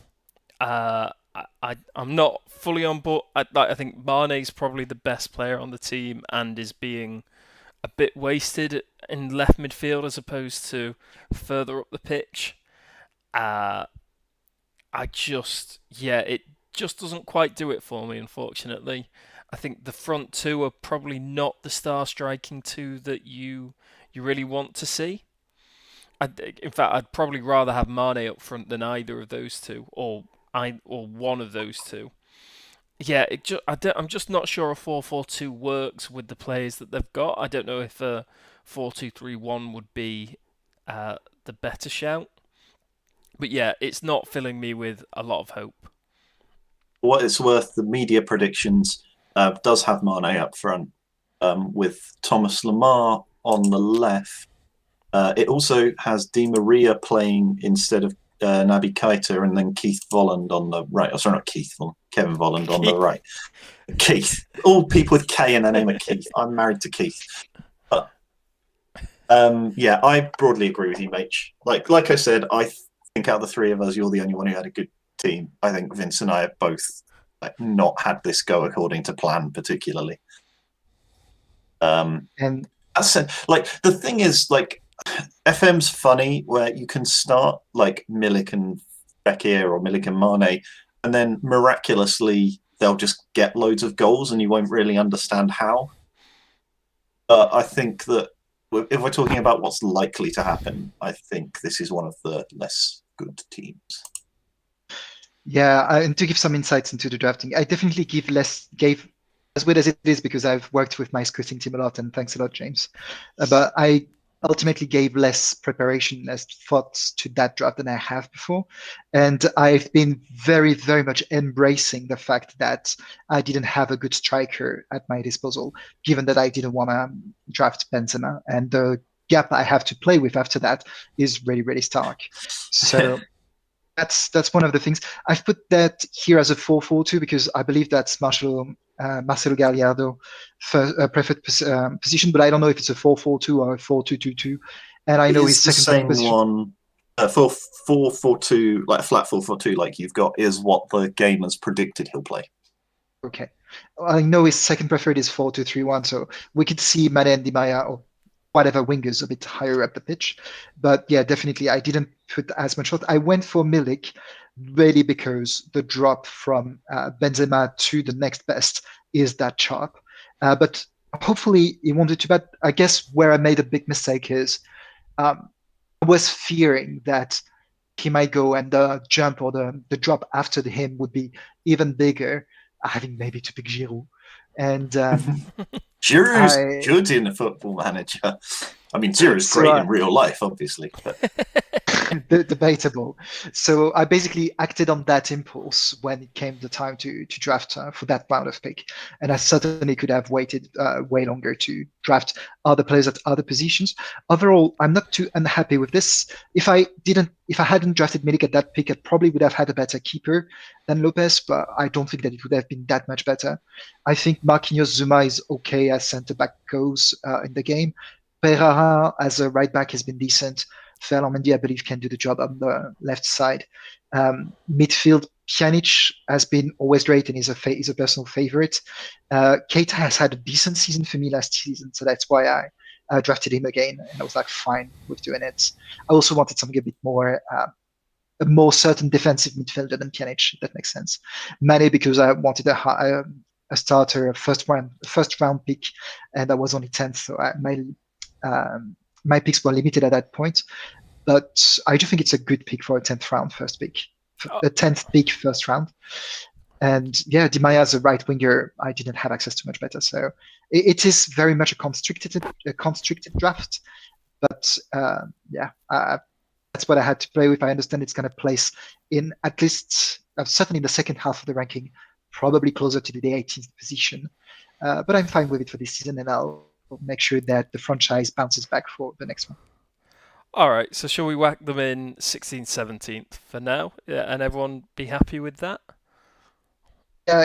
I'm not fully on board. I think Mane's probably the best player on the team and is being a bit wasted in left midfield as opposed to further up the pitch. It just doesn't quite do it for me, unfortunately. I think the front two are probably not the star striking two that you really want to see. In fact, I'd probably rather have Mane up front than either of those two, or one of those two. Yeah, I'm just not sure a 4-4-2 works with the players that they've got. I don't know if a 4-2-3-1 would be the better shout. But yeah, it's not filling me with a lot of hope. For what it's worth, the media predictions does have Mane up front with Thomas Lemar on the left. It also has Di Maria playing instead of Naby Keita, and then Keith Volland on the right. Oh, sorry, not Keith Volland, Kevin Volland on the right. Keith. All people with K in their name are Keith. I'm married to Keith. But yeah, I broadly agree with you, Mage. Like I said, I think out of the three of us, you're the only one who had a good team. I think Vince and I have both not had this go according to plan, particularly. And That's the thing is, FM's funny where you can start like Milik and Fekir or Milik and Mane, and then miraculously they'll just get loads of goals and you won't really understand how. I think that if we're talking about what's likely to happen, I think this is one of the less good teams. yeah, and to give some insights into the drafting, I definitely gave as weird as it is because I've worked with my scouting team a lot, and thanks a lot, James. But I ultimately gave less preparation, less thoughts to that draft than I have before. And I've been very, very much embracing the fact that I didn't have a good striker at my disposal, given that I didn't want to draft Benzema. And the gap I have to play with after that is really, really stark. So that's one of the things. I've put that here as a 4-4-2 because I believe that's Marcelo Gallardo preferred position, but I don't know if it's a 4-4-2 or a 4-2-2-2. And I know his second the same one. 4-4-2, like a flat 4-4-2, like you've got, is what the game has predicted he'll play. Okay, I know his second preferred is 4-2-3-1, so we could see Mane and Di Maria or whatever wingers a bit higher up the pitch. But yeah, definitely I didn't put as much thought. I went for Milik really because the drop from Benzema to the next best is that sharp. But hopefully it won't do too bad. I guess where I made a big mistake is I was fearing that he might go and the jump or the drop after him would be even bigger, having maybe to pick Giroud. And Giroud's good in a Football Manager. I mean, Giroud's great in real life, obviously. But debatable. So I basically acted on that impulse when it came the time to draft for that round of pick, and I certainly could have waited way longer to draft other players at other positions. Overall, I'm not too unhappy with this. If I hadn't drafted Milik at that pick, I probably would have had a better keeper than Lopez, but I don't think that it would have been that much better. I think Marquinhos Zuma is okay as centre back goes in the game. Pereira as a right back has been decent. Ferland Mendy, I believe, can do the job on the left side. Midfield, Pjanic has been always great and is a personal favorite. Keita has had a decent season for me last season, so that's why I drafted him again, and I was like fine with doing it. I also wanted something a bit more, a more certain defensive midfielder than Pjanic. If that makes sense. Mane because I wanted a starter, a first round pick, and I was only 10th, so my picks were limited at that point. But I do think it's a good pick for a 10th round first pick. A 10th pick first round. And yeah, Di Maria as a right winger, I didn't have access to much better. So it is very much a constricted draft. But that's what I had to play with. I understand it's going to place in at least, certainly in the second half of the ranking, probably closer to the 18th position. But I'm fine with it for this season, and I'll make sure that the franchise bounces back for the next one. All right, so shall we whack them in 16th, 17th for now, and everyone be happy with that?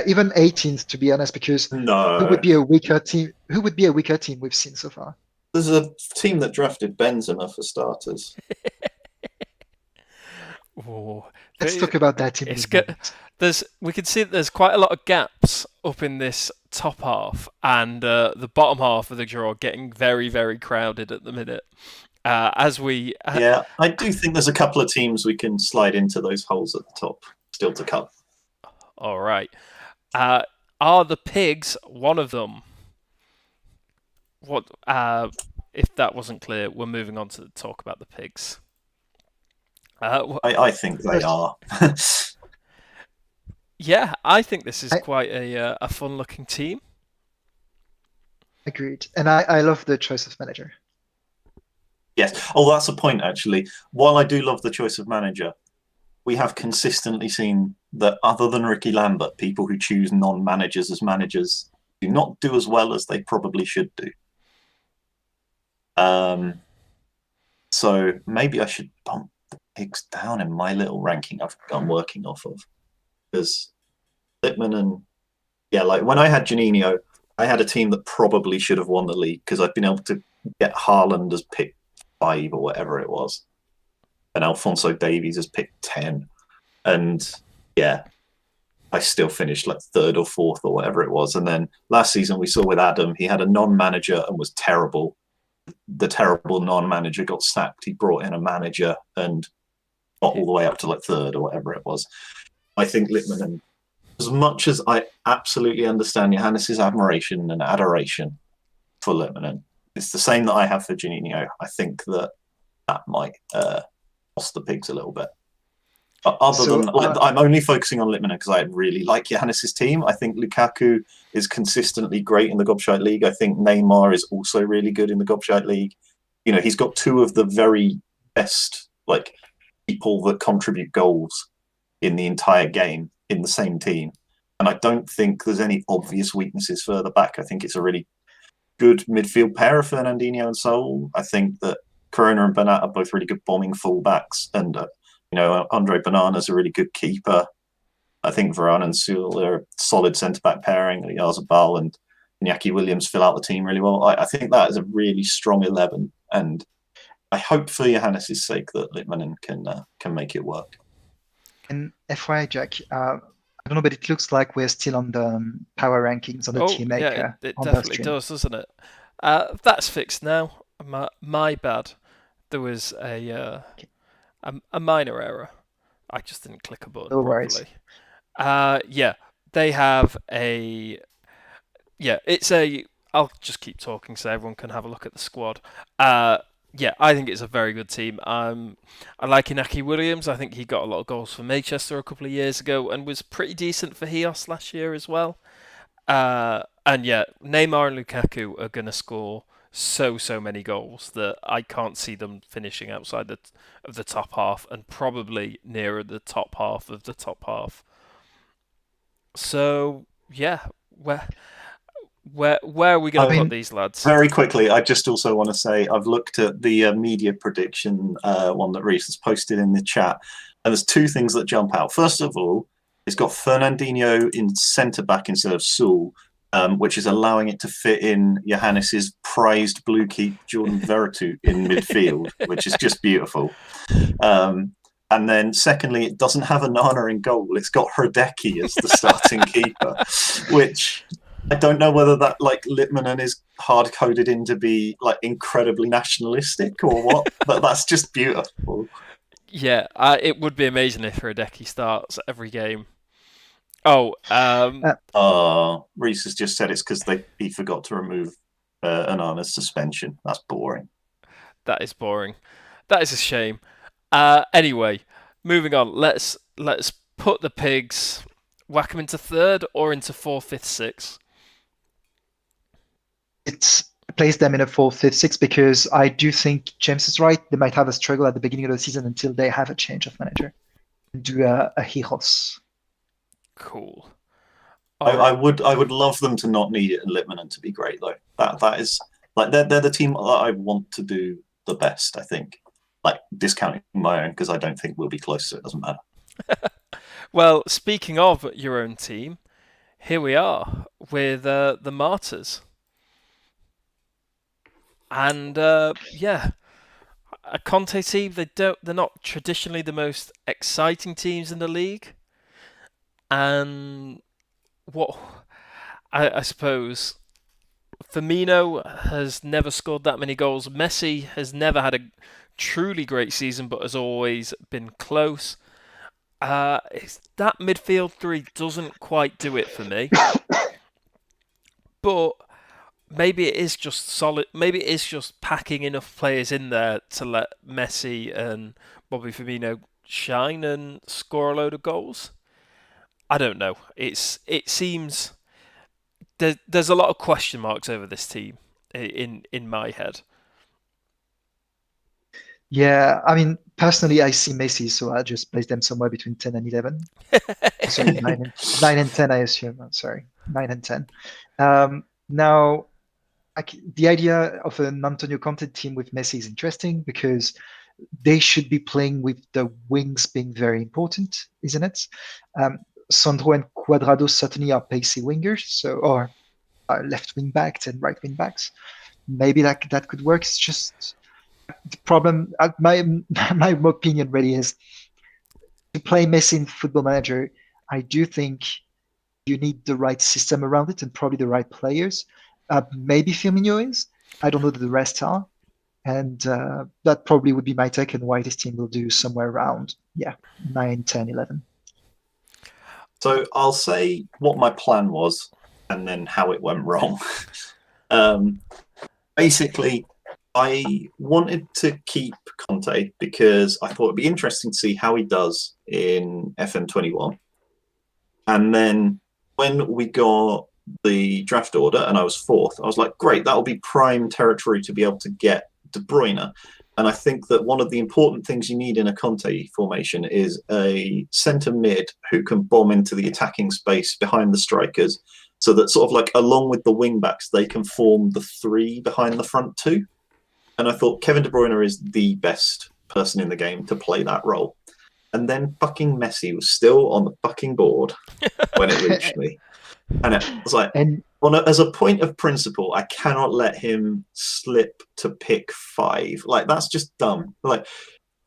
Even 18th, to be honest, because who would be a weaker team? Who would be a weaker team we've seen so far? There's a team that drafted Benzema for starters. Let's talk about that team. We can see that there's quite a lot of gaps up in this top half, and the bottom half of the draw getting very, very crowded at the minute. I do think there's a couple of teams we can slide into those holes at the top still to come. All right. Are the Pigs one of them? What? If that wasn't clear, we're moving on to talk about the Pigs. I think they are. Yeah, I think this is quite a fun-looking team. Agreed. And I love the choice of manager. Yes. Oh, that's a point, actually. While I do love the choice of manager, we have consistently seen that other than Ricky Lambert, people who choose non-managers as managers do not do as well as they probably should do. So maybe I should bump the Pigs down in my little ranking I'm working off of. Because Littman and... Yeah, like when I had Juninho, I had a team that probably should have won the league because I'd been able to get Haaland as pick 5 or whatever it was, and Alphonso Davies as pick 10, and yeah, I still finished like 3rd or 4th or whatever it was. And then last season we saw with Adam, he had a non-manager and was terrible. The terrible non-manager got sacked. He brought in a manager and got all the way up to like 3rd or whatever it was. I think Littman, and as much as I absolutely understand Johannes' admiration and adoration for Littman, it's the same that I have for Juninho. I think that might cost the Pigs a little bit. But I'm only focusing on Littman because I really like Johannes' team. I think Lukaku is consistently great in the Gobshite League. I think Neymar is also really good in the Gobshite League. You know, he's got 2 of the very best people that contribute goals in the entire game in the same team. And I don't think there's any obvious weaknesses further back. I think it's a really good midfield pair of Fernandinho and Saul. I think that Corona and Bernat are both really good bombing fullbacks, and Andre Banana's a really good keeper. I think Varane and Saul are a solid centre-back pairing. Yarzabal and Iñaki Williams fill out the team really well. I think that is a really strong 11, and I hope for Johannes' sake that Littmanen can make it work. And FYI, Jack, I don't know, but it looks like we're still on the power rankings on the team maker. Yeah, it definitely does, doesn't it? That's fixed now. My bad. There was a minor error. I just didn't click a button properly. They have a... Yeah, it's a... I'll just keep talking so everyone can have a look at the squad. I think it's a very good team. I like Iñaki Williams. I think he got a lot of goals for Manchester a couple of years ago and was pretty decent for Hios last year as well. Neymar and Lukaku are going to score so many goals that I can't see them finishing outside of the top half, and probably nearer the top half of the top half. So, yeah, where are we going to put these lads? Very quickly, I just also want to say I've looked at the media prediction one that Reece has posted in the chat, and there's 2 things that jump out. First of all, it's got Fernandinho in centre-back instead of Saul, which is allowing it to fit in Johannes' prized blue keep Jordan Veretout in midfield, which is just beautiful. And then secondly, it doesn't have Onana in goal. It's got Hradecki as the starting keeper, which I don't know whether that like Litmanen is hard coded in to be like incredibly nationalistic or what, but that's just beautiful. Yeah, it would be amazing if Hradecki starts every game. Oh, Reese has just said it's because he forgot to remove Onana's suspension. That's boring. that is boring. That is a shame. Anyway, moving on. Let's put the Pigs, whack them into third or into fourth, fifth, sixth. It's place them in a 4th, 5th, 6th because I do think James is right. They might have a struggle at the beginning of the season until they have a change of manager. Do a Heros. Cool. I would love them to not need it and Litmanen to be great though. That is like they're the team that I want to do the best. I think, like discounting my own because I don't think we'll be close, so it doesn't matter. Well, speaking of your own team, here we are with the Martyrs. And yeah, a Conte team. They're not traditionally the most exciting teams in the league, and what I suppose Firmino has never scored that many goals. Messi has never had a truly great season, but has always been close. That midfield three doesn't quite do it for me, but. Maybe it is just solid. Maybe it is just packing enough players in there to let Messi and Bobby Firmino shine and score a load of goals. I don't know. It seems there's a lot of question marks over this team in my head. Yeah, I mean, personally, I see Messi, so I just place them somewhere between 10 and 11. Sorry, 9 and 10, I assume. I'm sorry, 9 and 10. Now, the idea of an Antonio Conte team with Messi is interesting because they should be playing with the wings being very important, isn't it? Sandro and Cuadrado certainly are pacey wingers, or left wing backs and right wing backs. Maybe that could work. It's just the problem. My opinion really is to play Messi in Football Manager. I do think you need the right system around it and probably the right players. Maybe Firmino is. I don't know that the rest are. And that probably would be my take on why this team will do somewhere around, 9, 10, 11. So I'll say what my plan was and then how it went wrong. Basically, I wanted to keep Conte because I thought it'd be interesting to see how he does in FM21. And then when we got the draft order and I was 4th, I was like, great, that'll be prime territory to be able to get De Bruyne. And I think that one of the important things you need in a Conte formation is a centre mid who can bomb into the attacking space behind the strikers so that sort of like along with the wing backs, they can form the 3 behind the front 2. And I thought Kevin De Bruyne is the best person in the game to play that role. And then fucking Messi was still on the fucking board when it reached me. And it was like, as a point of principle, I cannot let him slip to pick 5. Like, that's just dumb. Like,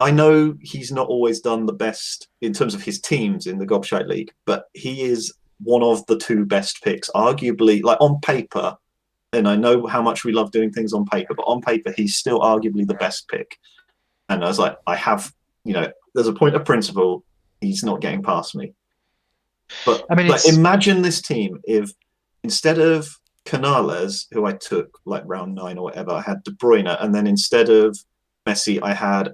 I know he's not always done the best in terms of his teams in the Gobshite League, but he is one of the 2 best picks, arguably, like on paper. And I know how much we love doing things on paper, but on paper, he's still arguably the best pick. And I was like, there's a point of principle. He's not getting past me. But I mean, like, imagine this team if instead of Canales, who I took like round 9 or whatever, I had De Bruyne, and then instead of Messi, I had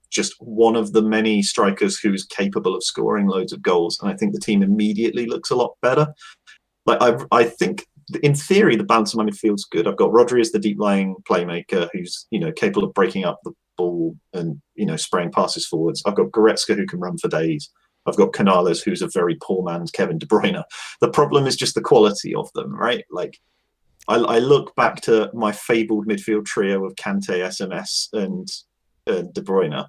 just one of the many strikers who's capable of scoring loads of goals, and I think the team immediately looks a lot better. Like I think in theory the balance of my midfield's good. I've got Rodri as the deep lying playmaker who's capable of breaking up the ball and spraying passes forwards. I've got Goretzka who can run for days. I've got Canales, who's a very poor man's Kevin De Bruyne. The problem is just the quality of them, right? Like, I look back to my fabled midfield trio of Kante, SMS, and De Bruyne,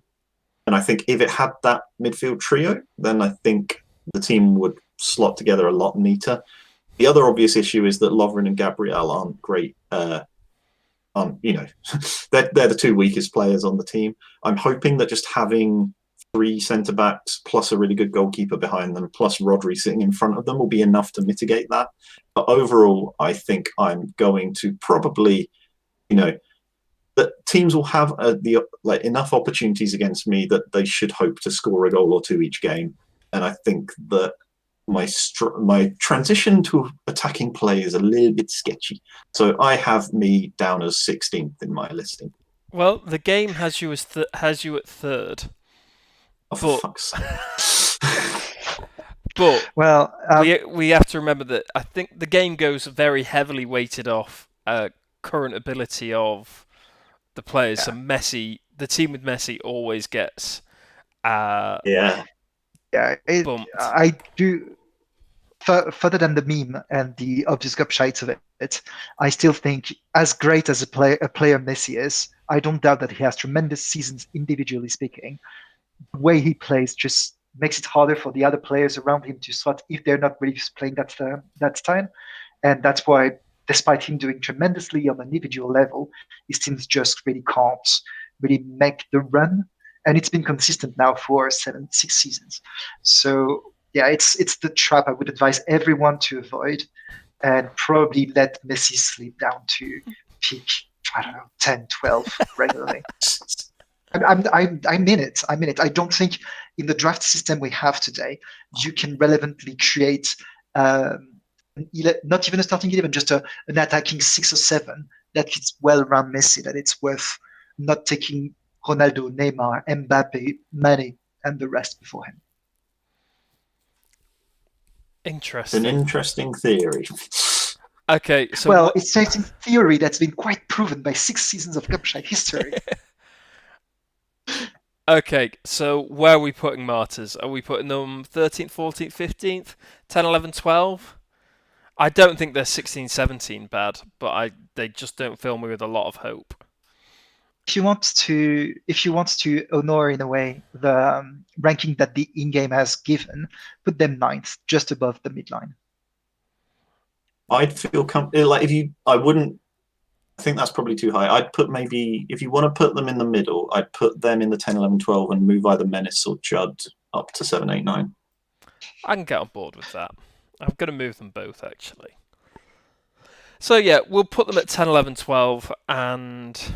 and I think if it had that midfield trio, then I think the team would slot together a lot neater. The other obvious issue is that Lovren and Gabriel aren't great. They're the 2 weakest players on the team. I'm hoping that just having 3 centre backs plus a really good goalkeeper behind them, plus Rodri sitting in front of them will be enough to mitigate that. But overall, I think I'm going to probably, that teams will have enough opportunities against me that they should hope to score a goal or two each game. And I think that my transition to attacking play is a little bit sketchy. So I have me down as 16th in my listing. Well, the game has you at third. Oh, for fuck's sake. But Well, we have to remember that I think the game goes very heavily weighted off current ability of the players. So Messi, the team with Messi, always gets bumped. I do. Further than the meme and the obvious gobshites of it, I still think, as great as a player Messi is, I don't doubt that he has tremendous seasons individually speaking. The way he plays just makes it harder for the other players around him to slot if they're not really playing that style. And that's why, despite him doing tremendously on an individual level, his teams just really can't really make the run. And it's been consistent now for 6 seasons. So yeah, it's the trap I would advise everyone to avoid, and probably let Messi slip down to peak, I don't know, 10, 12 regularly. I mean it. I don't think in the draft system we have today, you can relevantly create not even a starting 11, just an attacking 6 or 7 that fits well around Messi, that it's worth not taking Ronaldo, Neymar, Mbappe, Mane, and the rest before him. Interesting. An interesting theory. Okay, so it's a theory that's been quite proven by 6 seasons of Cupshite history. Okay, so where are we putting martyrs? Are we putting them 13th, 14th, 15th, 10, 11, 12? I don't think they're 16, 17 bad, but they just don't fill me with a lot of hope. If you want to honor in a way the ranking that the in-game has given, put them 9th, just above the midline. I'd feel I think that's probably too high. I'd put maybe, if you want to put them in the middle, I'd put them in the 10, 11, 12 and move either Menace or Judd up to 7, 8, 9. I can get on board with that. I'm going to move them both, actually. So yeah, we'll put them at 10, 11, 12 and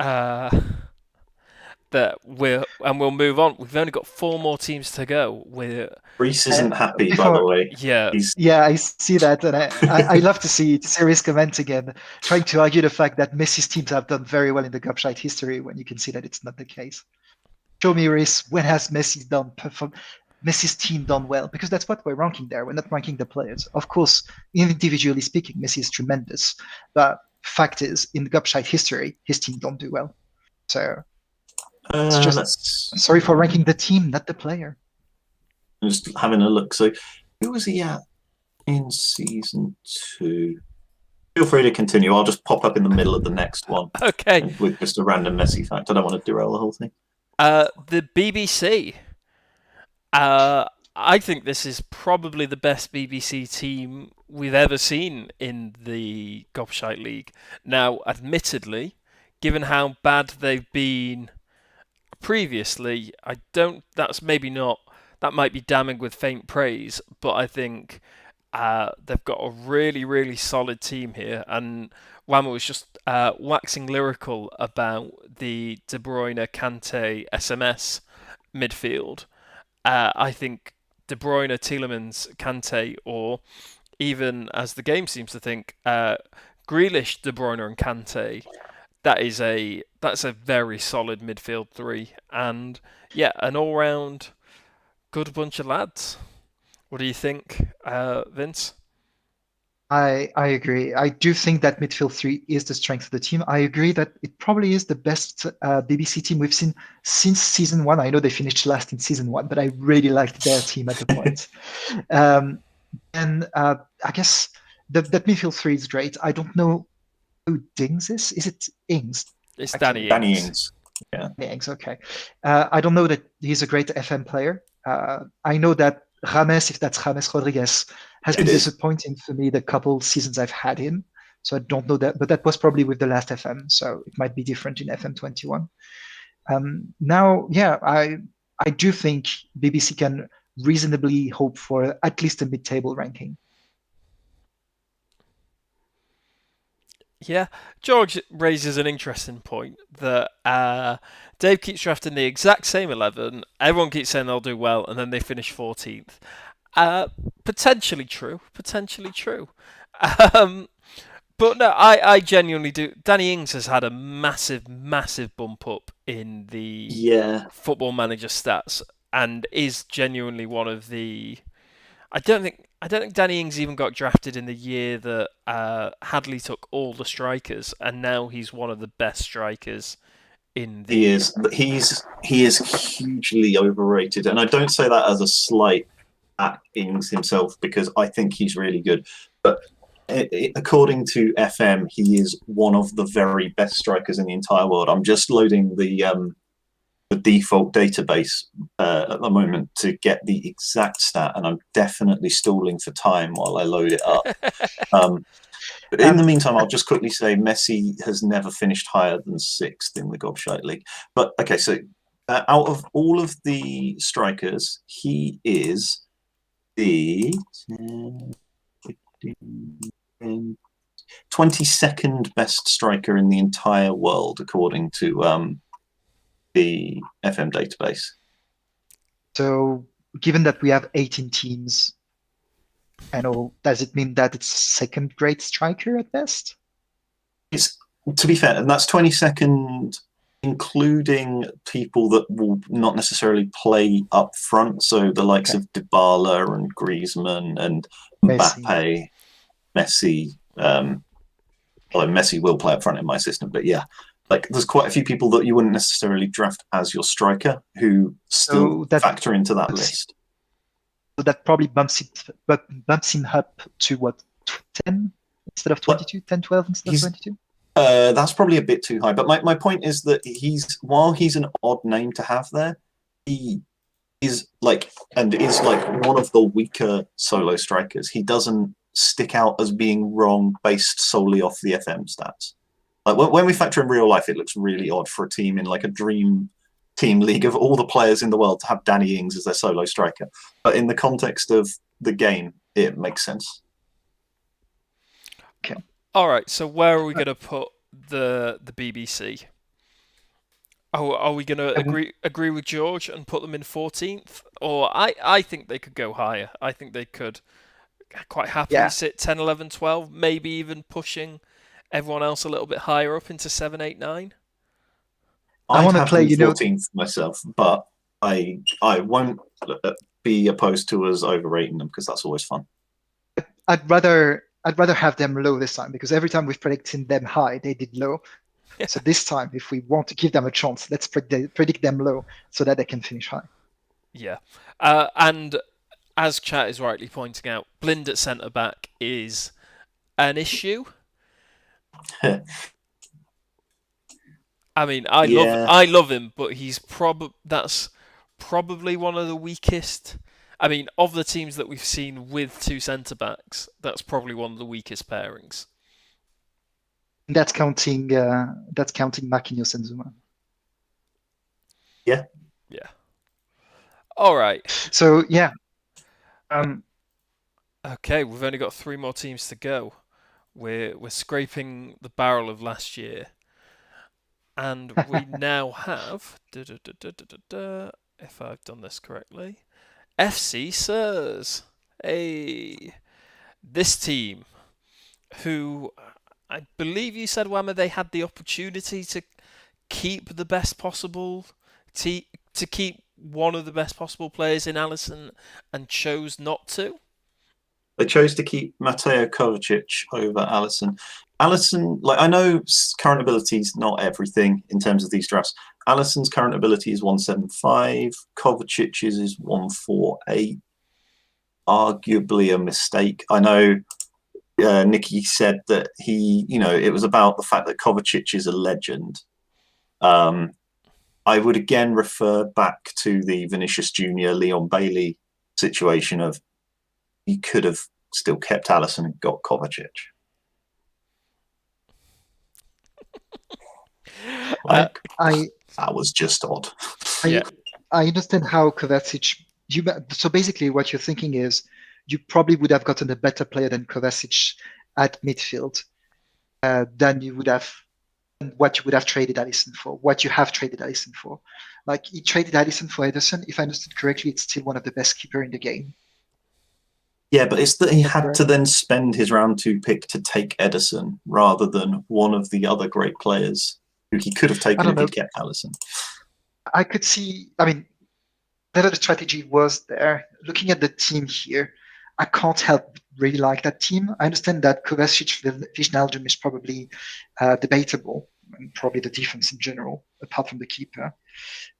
we'll move on. We've only got 4 more teams to go. Reese isn't happy, by the way. Yeah. Yeah, I see that, and I love to see Reese comment again, trying to argue the fact that Messi's teams have done very well in the Gobshite history when you can see that it's not the case. Show me, Reese, when has Messi's team done well? Because that's what we're ranking there. We're not ranking the players. Of course, individually speaking, Messi is tremendous, but fact is, in the Gobshite history, his team don't do well. So it's just sorry for ranking the team, not the player. I'm just having a look. So who was he at in season 2? Feel free to continue. I'll just pop up in the middle of the next one. Okay. With just a random Messi fact. I don't want to derail the whole thing. The BBC. I think this is probably the best BBC team we've ever seen in the Gobshite League. Now, admittedly, given how bad they've been previously, that might be damning with faint praise, but I think they've got a really, really solid team here. And Whammo was just waxing lyrical about the De Bruyne, Kante, SMS midfield. I think De Bruyne, Tielemans, Kante, or even, as the game seems to think, Grealish, De Bruyne and Kante, that's a very solid midfield 3. And yeah, an all-round good bunch of lads. What do you think, Vince? I agree. I do think that midfield 3 is the strength of the team. I agree that it probably is the best BBC team we've seen since season 1. I know they finished last in season 1, but I really liked their team at the point. I guess that midfield 3 is great. I don't know who Dings is. Is it Ings? It's Danny Ings. Danny Ings. Yeah. Danny Ings, okay. I don't know that he's a great FM player. I know that James, if that's James Rodriguez, has been disappointing for me the couple seasons I've had him. So I don't know that, but that was probably with the last FM, so it might be different in FM 21. Now, yeah, I do think BBC can reasonably hope for at least a mid-table ranking. Yeah, George raises an interesting point that Dave keeps drafting the exact same 11. Everyone keeps saying they'll do well, and then they finish 14th. Potentially true. Potentially true. Um, but no, I genuinely do. Danny Ings has had a massive, massive bump up in the Yeah. Football Manager stats, and is genuinely one of the. I don't think Danny Ings even got drafted in the year that Hadley took all the strikers, and now he's one of the best strikers in the. He is. He is hugely overrated, and I don't say that as a slight at Ings himself because I think he's really good. But according to FM, he is one of the very best strikers in the entire world. I'm just loading the default database at the moment to get the exact stat, and I'm definitely stalling for time while I load it up. But in the meantime, I'll just quickly say Messi has never finished higher than 6th in the Gobshite League. But okay, so out of all of the strikers, he is the 22nd best striker in the entire world, according to the FM database. So, given that we have 18 teams, does it mean that it's second-grade striker at best? It's, to be fair, and that's 22nd, including people that will not necessarily play up front. So the likes of Dybala and Griezmann and Mbappe, Messi. Although Messi will play up front in my system, but yeah. Like, there's quite a few people that you wouldn't necessarily draft as your striker who still factor into that list. So that probably bumps him up to what, 10 instead of 22, 10, 12 instead of 22? That's probably a bit too high. But my point is that while he's an odd name to have there, he is like one of the weaker solo strikers. He doesn't stick out as being wrong based solely off the FM stats. Like when we factor in real life, it looks really odd for a team in like a dream team league of all the players in the world to have Danny Ings as their solo striker. But in the context of the game, it makes sense. Okay. All right. So where are we going to put the BBC? Oh, are we going to agree with George and put them in 14th? Or I think they could go higher. I think they could quite happily sit 10, 11, 12, maybe even pushing everyone else a little bit higher up into 7, 8, 9. I want to play, 14th myself, but I won't be opposed to us overrating them because that's always fun. I'd rather have them low this time because every time we've predicted them high, they did low. So this time, if we want to give them a chance, let's predict them low so that they can finish high. Yeah, and as Chat is rightly pointing out, Blind at centre back is an issue. I mean, I love him, but that's probably one of the weakest. I mean, of the teams that we've seen with two centre backs, that's probably one of the weakest pairings. That's counting Marquinhos and Zuma. Yeah. Yeah. All right. So yeah. Okay, we've only got 3 more teams to go. We're scraping the barrel of last year. And we now have, if I've done this correctly, FC Sirs. Hey, this team, who I believe you said, Whammer, they had the opportunity to keep the best possible, to keep one of the best possible players in Alisson and chose not to. They chose to keep Mateo Kovacic over Alisson. Alisson, I know current ability is not everything in terms of these drafts. Alisson's current ability is 175. Kovacic's is 148. Arguably a mistake. I know Nicky said that it was about the fact that Kovacic is a legend. I would again refer back to the Vinicius Junior, Leon Bailey situation of you could have still kept Alisson and got Kovacic. That was just odd. I understand how Kovacic. So basically, what you're thinking is you probably would have gotten a better player than Kovacic at midfield than you would have what you would have traded Alisson for. What you have traded Alisson for, like he traded Alisson for Ederson. If I understood correctly, it's still one of the best keeper in the game. Yeah, but it's that he had Correct. to then spend his round 2 pick to take Ederson rather than one of the other great players who he could have I taken don't if know. he'd kept Alisson. I could see. I mean, whether the strategy was there. Looking at the team here, I can't help but really like that team. I understand that Kovacic, Wijnaldum is probably debatable, and probably the defense in general, apart from the keeper.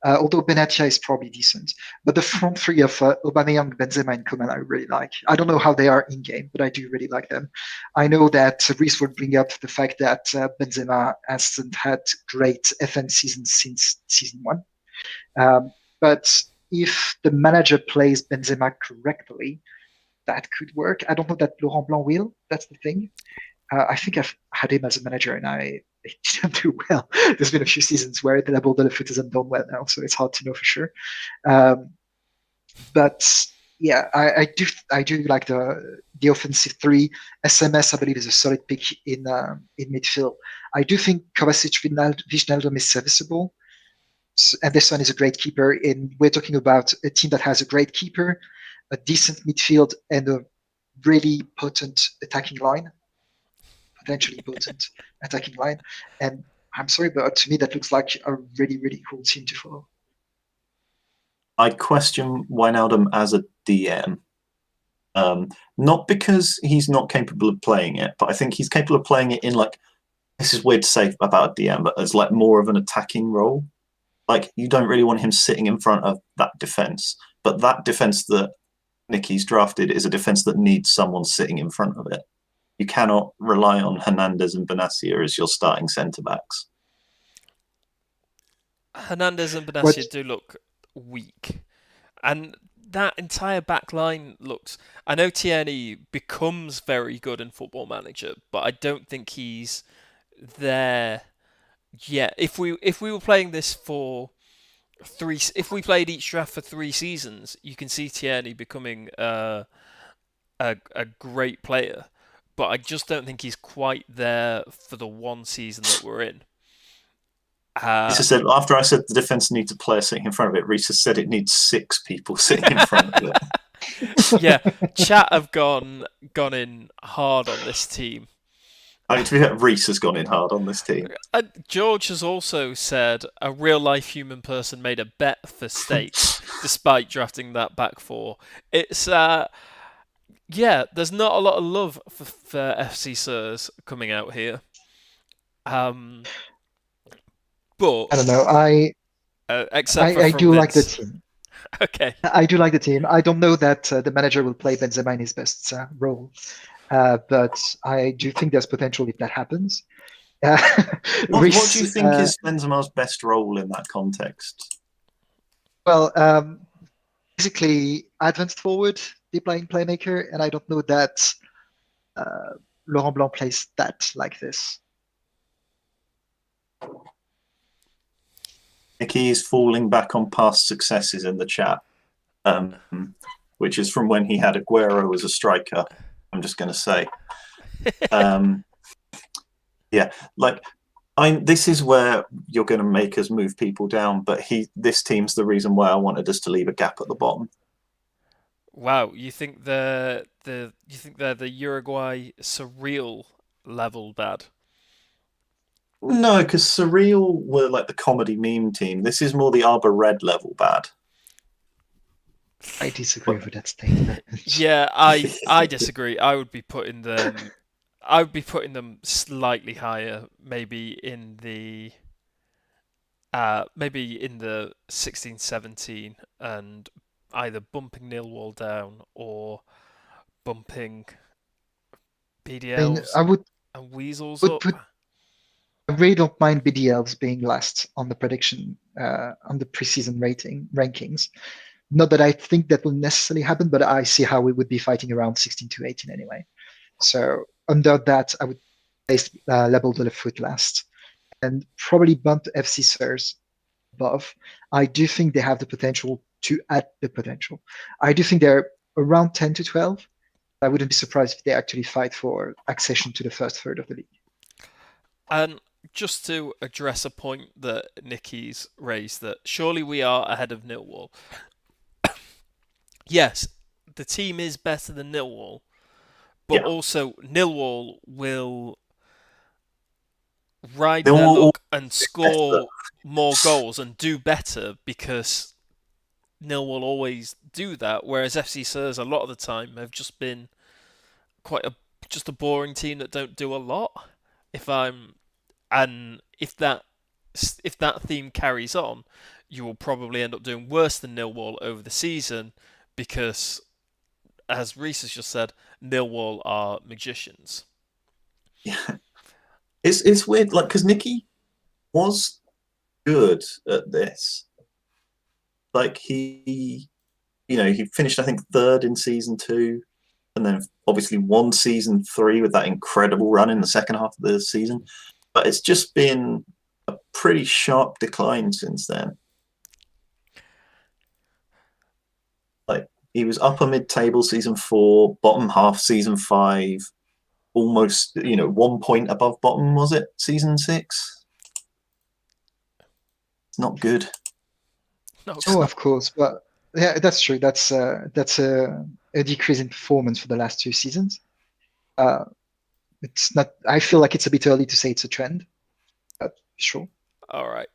Although Benatia is probably decent. But the front three of Aubameyang, Benzema, and Koeman I really like. I don't know how they are in-game, but I do really like them. I know that Reece would bring up the fact that Benzema hasn't had great FN seasons since season 1. But if the manager plays Benzema correctly, that could work. I don't know that Laurent Blanc will. That's the thing. I think I've had him as a manager, and it didn't do well. There's been a few seasons where the Label de la Foot hasn't done well now, so it's hard to know for sure. But yeah, I do like the offensive three. SMS, I believe, is a solid pick in midfield. I do think Kovacic Wijnaldum is serviceable. Anderson is a great keeper, and we're talking about a team that has a great keeper, a decent midfield, and a really potent attacking line, potentially potent attacking line. And I'm sorry, but to me, that looks like a really, really cool team to follow. I question Wijnaldum as a DM. Not because he's not capable of playing it, but I think he's capable of playing it in, like, this is weird to say about a DM, but as like more of an attacking role. Like, you don't really want him sitting in front of that defense, but that defense that Nicky's drafted is a defense that needs someone sitting in front of it. You cannot rely on Hernandez and Benatia as your starting centre backs. Hernandez and Benatia do look weak, and that entire back line looks. I know Tierney becomes very good in Football Manager, but I don't think he's there yet. If we were playing this for if we played each draft for 3 seasons, you can see Tierney becoming a great player, but I just don't think he's quite there for the 1 season that we're in. Reece said, after I said the defence needs a player sitting in front of it, Reece said it needs 6 people sitting in front of it. Yeah, chat have gone in hard on this team. I mean, to be fair, Reece has gone in hard on this team. George has also said a real-life human person made a bet for stakes, despite drafting that back 4. It's yeah, there's not a lot of love for FC Sirs coming out here. But I don't know. except for I do like the Vince. team. Okay. I do like the team. I don't know that the manager will play Benzema in his best role, but I do think there's potential if that happens. What do you think is Benzema's best role in that context? Well, basically, advanced forward, deep lying playmaker, and I don't know that Laurent Blanc plays that like this. Nicky's falling back on past successes in the chat, which is from when he had Aguero as a striker. I'm just going to say. Yeah, like, this is where you're going to make us move people down, but this team's the reason why I wanted us to leave a gap at the bottom. Wow, you think they're the Uruguay surreal level bad? No, because Surreal were like the comedy meme team. This is more the Arbor Red level bad. I disagree with that statement. Yeah, I disagree. I would be putting them slightly higher, maybe in the 16-17, and either bumping Millwall down or bumping BDLs and Weasels up. I really don't mind BDLs being last on the prediction on the preseason rankings. Not that I think that will necessarily happen, but I see how we would be fighting around 16-18 anyway. So under that, I would place Label de la Foot last, and probably bump FC Sirs above. I do think they have the potential to add the potential. I do think they're around 10 to 12. I wouldn't be surprised if they actually fight for accession to the first third of the league. And just to address a point that Nicky's raised, that surely we are ahead of Millwall. Yes, the team is better than Millwall, but also Millwall will ride their luck and score more goals and do better because Millwall always do that, whereas FC Sers a lot of the time have just been just a boring team that don't do a lot. If that theme carries on, you will probably end up doing worse than Millwall over the season because, as Reese has just said, Millwall are magicians. Yeah, it's weird, like, because Nicky was good at this. Like, he finished, I think, third in season 2, and then obviously won season 3 with that incredible run in the second half of the season. But it's just been a pretty sharp decline since then. Like, he was upper mid-table season 4, bottom half season 5, almost 1 point above bottom, was it, season 6? It's not good. Oh, of course, but yeah, that's true. That's a decrease in performance for the last 2 seasons. It's not. I feel like it's a bit early to say it's a trend, but sure. All right.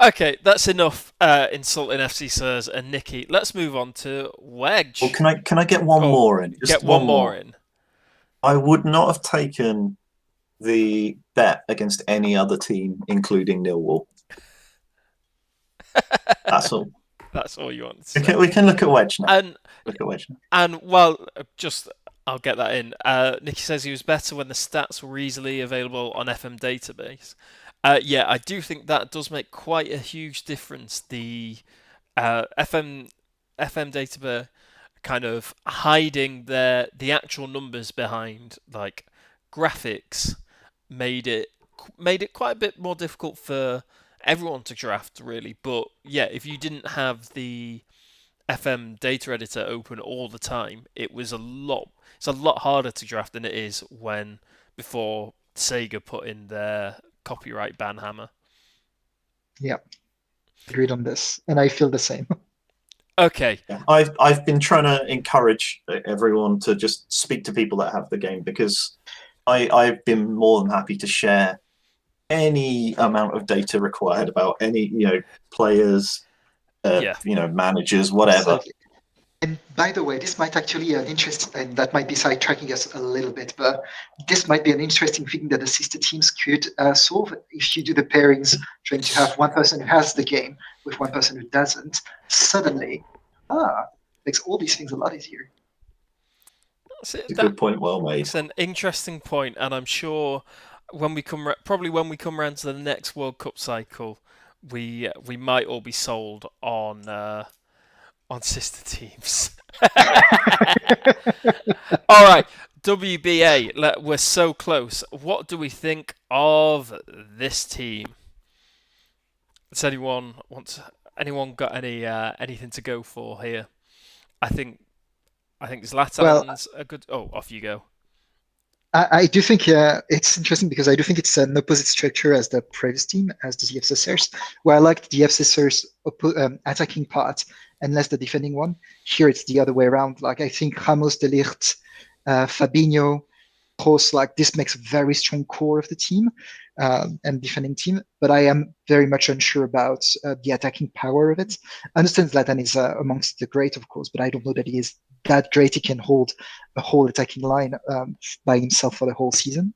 Okay, that's enough insulting FC Sers and Nicky. Let's move on to Wedge. Well, can I get one more in? Just get one more in. I would not have taken the bet against any other team, including Millwall. That's all. That's all you want to say. We can look at Wedge now. And well, I'll get that in. Nicky says he was better when the stats were easily available on FM database. Yeah, I do think that does make quite a huge difference. The FM database kind of hiding the actual numbers behind like graphics made it quite a bit more difficult for everyone to draft, really. But yeah, if you didn't have the FM data editor open all the time, it's a lot harder to draft than it is before Sega put in their copyright ban hammer. Yeah, agreed on this, and I feel the same. Okay. Yeah. I've been trying to encourage everyone to just speak to people that have the game, because I've been more than happy to share any amount of data required about any players, managers, whatever. Exactly. And by the way, this might actually an interest, and that might be sidetracking us a little bit, but this might be an interesting thing that the sister teams could solve if you do the pairings, trying to have one person who has the game with one person who doesn't. Suddenly, makes all these things a lot easier. That's a good point, well made. It's an interesting point, and I'm sure when we come around to the next World Cup cycle, we might all be sold on sister teams. All right, WBA. We're so close. What do we think of this team? Does anyone got anything to go for here? I think Zlatan's a good. Oh, off you go. I do think it's interesting because I do think it's an opposite structure as the previous team, as the FCSers, where I liked the FCSers attacking part and less the defending one. Here it's the other way around. Like, I think Ramos, De Ligt, Fabinho, Kroos, like, this makes a very strong core of the team and defending team. But I am very much unsure about the attacking power of it. I understand Zlatan is amongst the great, of course, but I don't know that he is that great. He can hold a whole attacking line by himself for the whole season.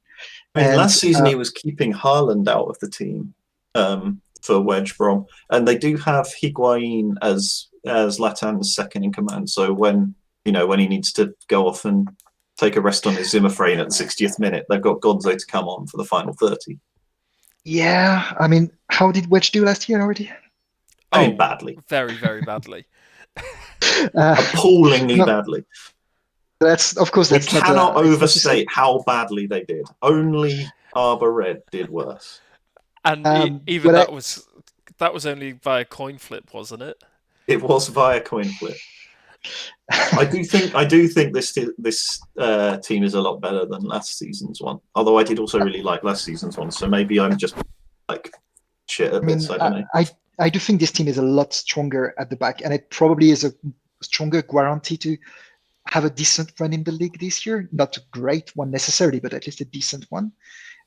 Last season he was keeping Haaland out of the team for Wedge Brom, and they do have Higuain as Zlatan's second in command. So when he needs to go off and take a rest on his Zimmer frame at the 60th minute, they've got Gonzo to come on for the final 30. Yeah, I mean, how did Wedge do last year already? Badly. Very, very badly. Appallingly badly. That's we cannot overstate how badly they did. Only Arbor Red did worse. And even that was that was only via coin flip, wasn't it? It was via coin flip. I do think this team is a lot better than last season's one. Although I did also really like last season's one, so maybe I'm just like shit at this. I don't know. I do think this team is a lot stronger at the back, and it probably is a stronger guarantee to have a decent run in the league this year. Not a great one necessarily, but at least a decent one.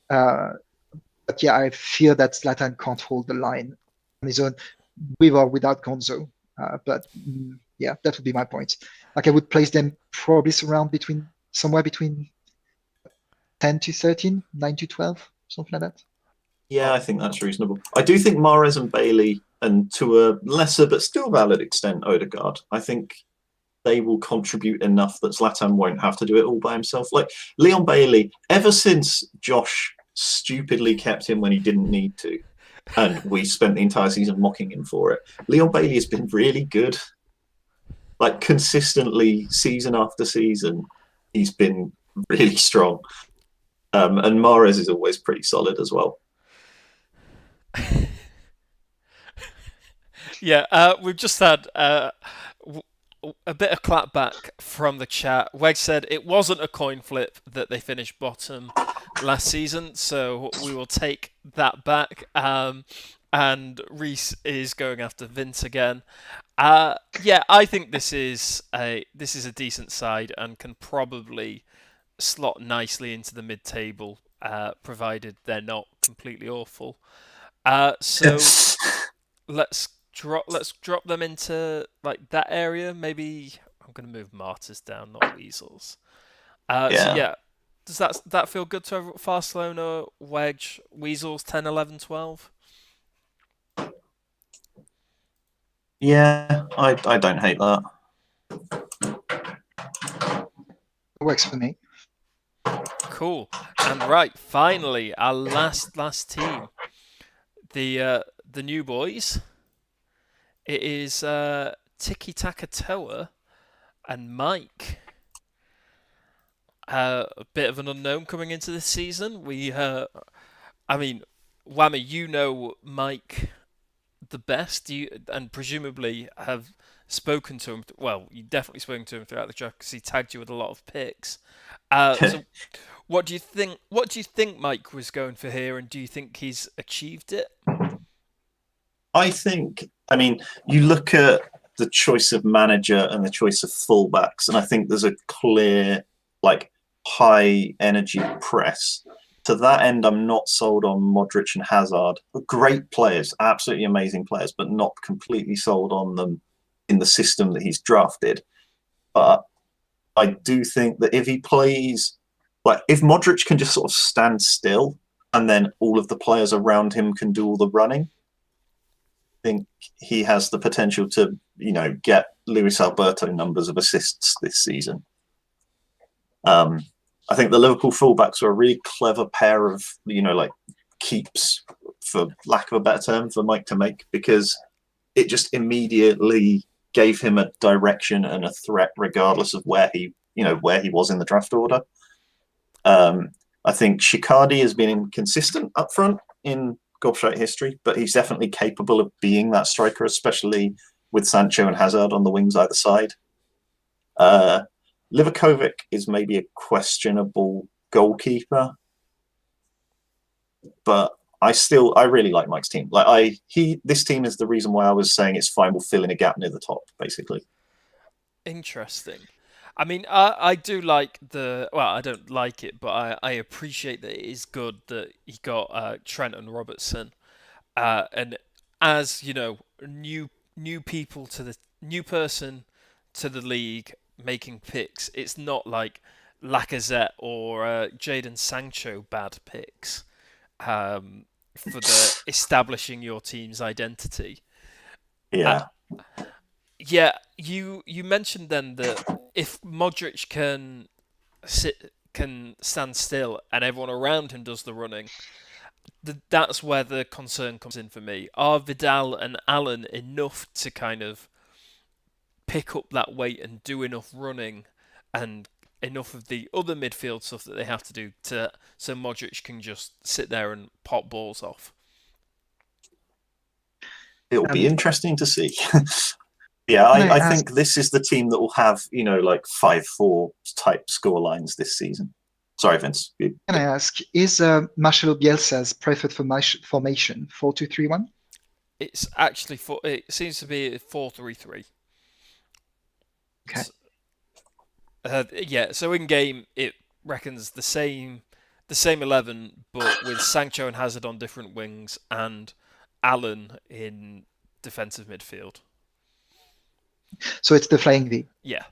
But yeah, I fear that Zlatan can't hold the line on his own, with or without Gonzo. But yeah, that would be my point. Like I would place them probably somewhere between 10 to 13, 9 to 12, something like that. Yeah, I think that's reasonable. I do think Mahrez and Bailey, and to a lesser but still valid extent, Odegaard, I think they will contribute enough that Zlatan won't have to do it all by himself. Like Leon Bailey, ever since Josh stupidly kept him when he didn't need to, and we spent the entire season mocking him for it, Leon Bailey has been really good. Like consistently, season after season, he's been really strong. And Mahrez is always pretty solid as well. Yeah, we've just had a bit of clapback from the chat. Weg said it wasn't a coin flip that they finished bottom last season, so we will take that back. And Reese is going after Vince again. Yeah, I think this is a decent side and can probably slot nicely into the mid-table, provided they're not completely awful. So let's drop them into like that area. Maybe I'm going to move Martyrs down, not Weasels. So yeah, does that feel good to Barcelona, Wedge, Weasels, 10, 11, 12? Yeah, I don't hate that. It works for me. Cool. And right, finally, our last team, the new boys. It is Tiki Taka Toa and Mike. A bit of an unknown coming into this season. I mean, Whammy, you know Mike the best, and presumably have spoken to him. Well, you definitely spoken to him throughout the draft because he tagged you with a lot of picks. So, what do you think? What do you think Mike was going for here, and do you think he's achieved it? I mean, you look at the choice of manager and the choice of fullbacks, and I think there's a clear, like, high energy press. To that end, I'm not sold on Modric and Hazard. Great players, absolutely amazing players, but not completely sold on them in the system that he's drafted. But I do think that if he plays, like, if Modric can just sort of stand still and then all of the players around him can do all the running, I think he has the potential to, get Luis Alberto numbers of assists this season. I think the Liverpool fullbacks were a really clever pair of, like keeps, for lack of a better term, for Mike to make, because it just immediately gave him a direction and a threat, regardless of where he was in the draft order. I think Shikardi has been inconsistent up front in Gobshite history, but he's definitely capable of being that striker, especially with Sancho and Hazard on the wings either side. Livakovic is maybe a questionable goalkeeper, but I really like Mike's team. This team is the reason why I was saying it's fine. We'll fill in a gap near the top, basically. Interesting. I mean, I do like I don't like it, but I appreciate that it is good that he got Trent and Robertson, and as new people to the new person to the league making picks. It's not like Lacazette or Jadon Sancho bad picks for the establishing your team's identity. Yeah. Yeah, you mentioned then that if Modric can stand still and everyone around him does the running, that's where the concern comes in for me. Are Vidal and Allen enough to kind of pick up that weight and do enough running and enough of the other midfield stuff that they have to do so Modric can just sit there and pop balls off? It'll be Um, interesting to see. Yeah, Can I I ask? think this is the team that will have, like 5-4 type score lines this season. Sorry, Vince. Can I ask? Is Marcelo Bielsa's preferred formation 4-2-3-1? It's actually it seems to be 4-3-3. Okay. Yeah, so in game it reckons the same 11, but with Sancho and Hazard on different wings and Allen in defensive midfield. So it's the flying V. Yeah.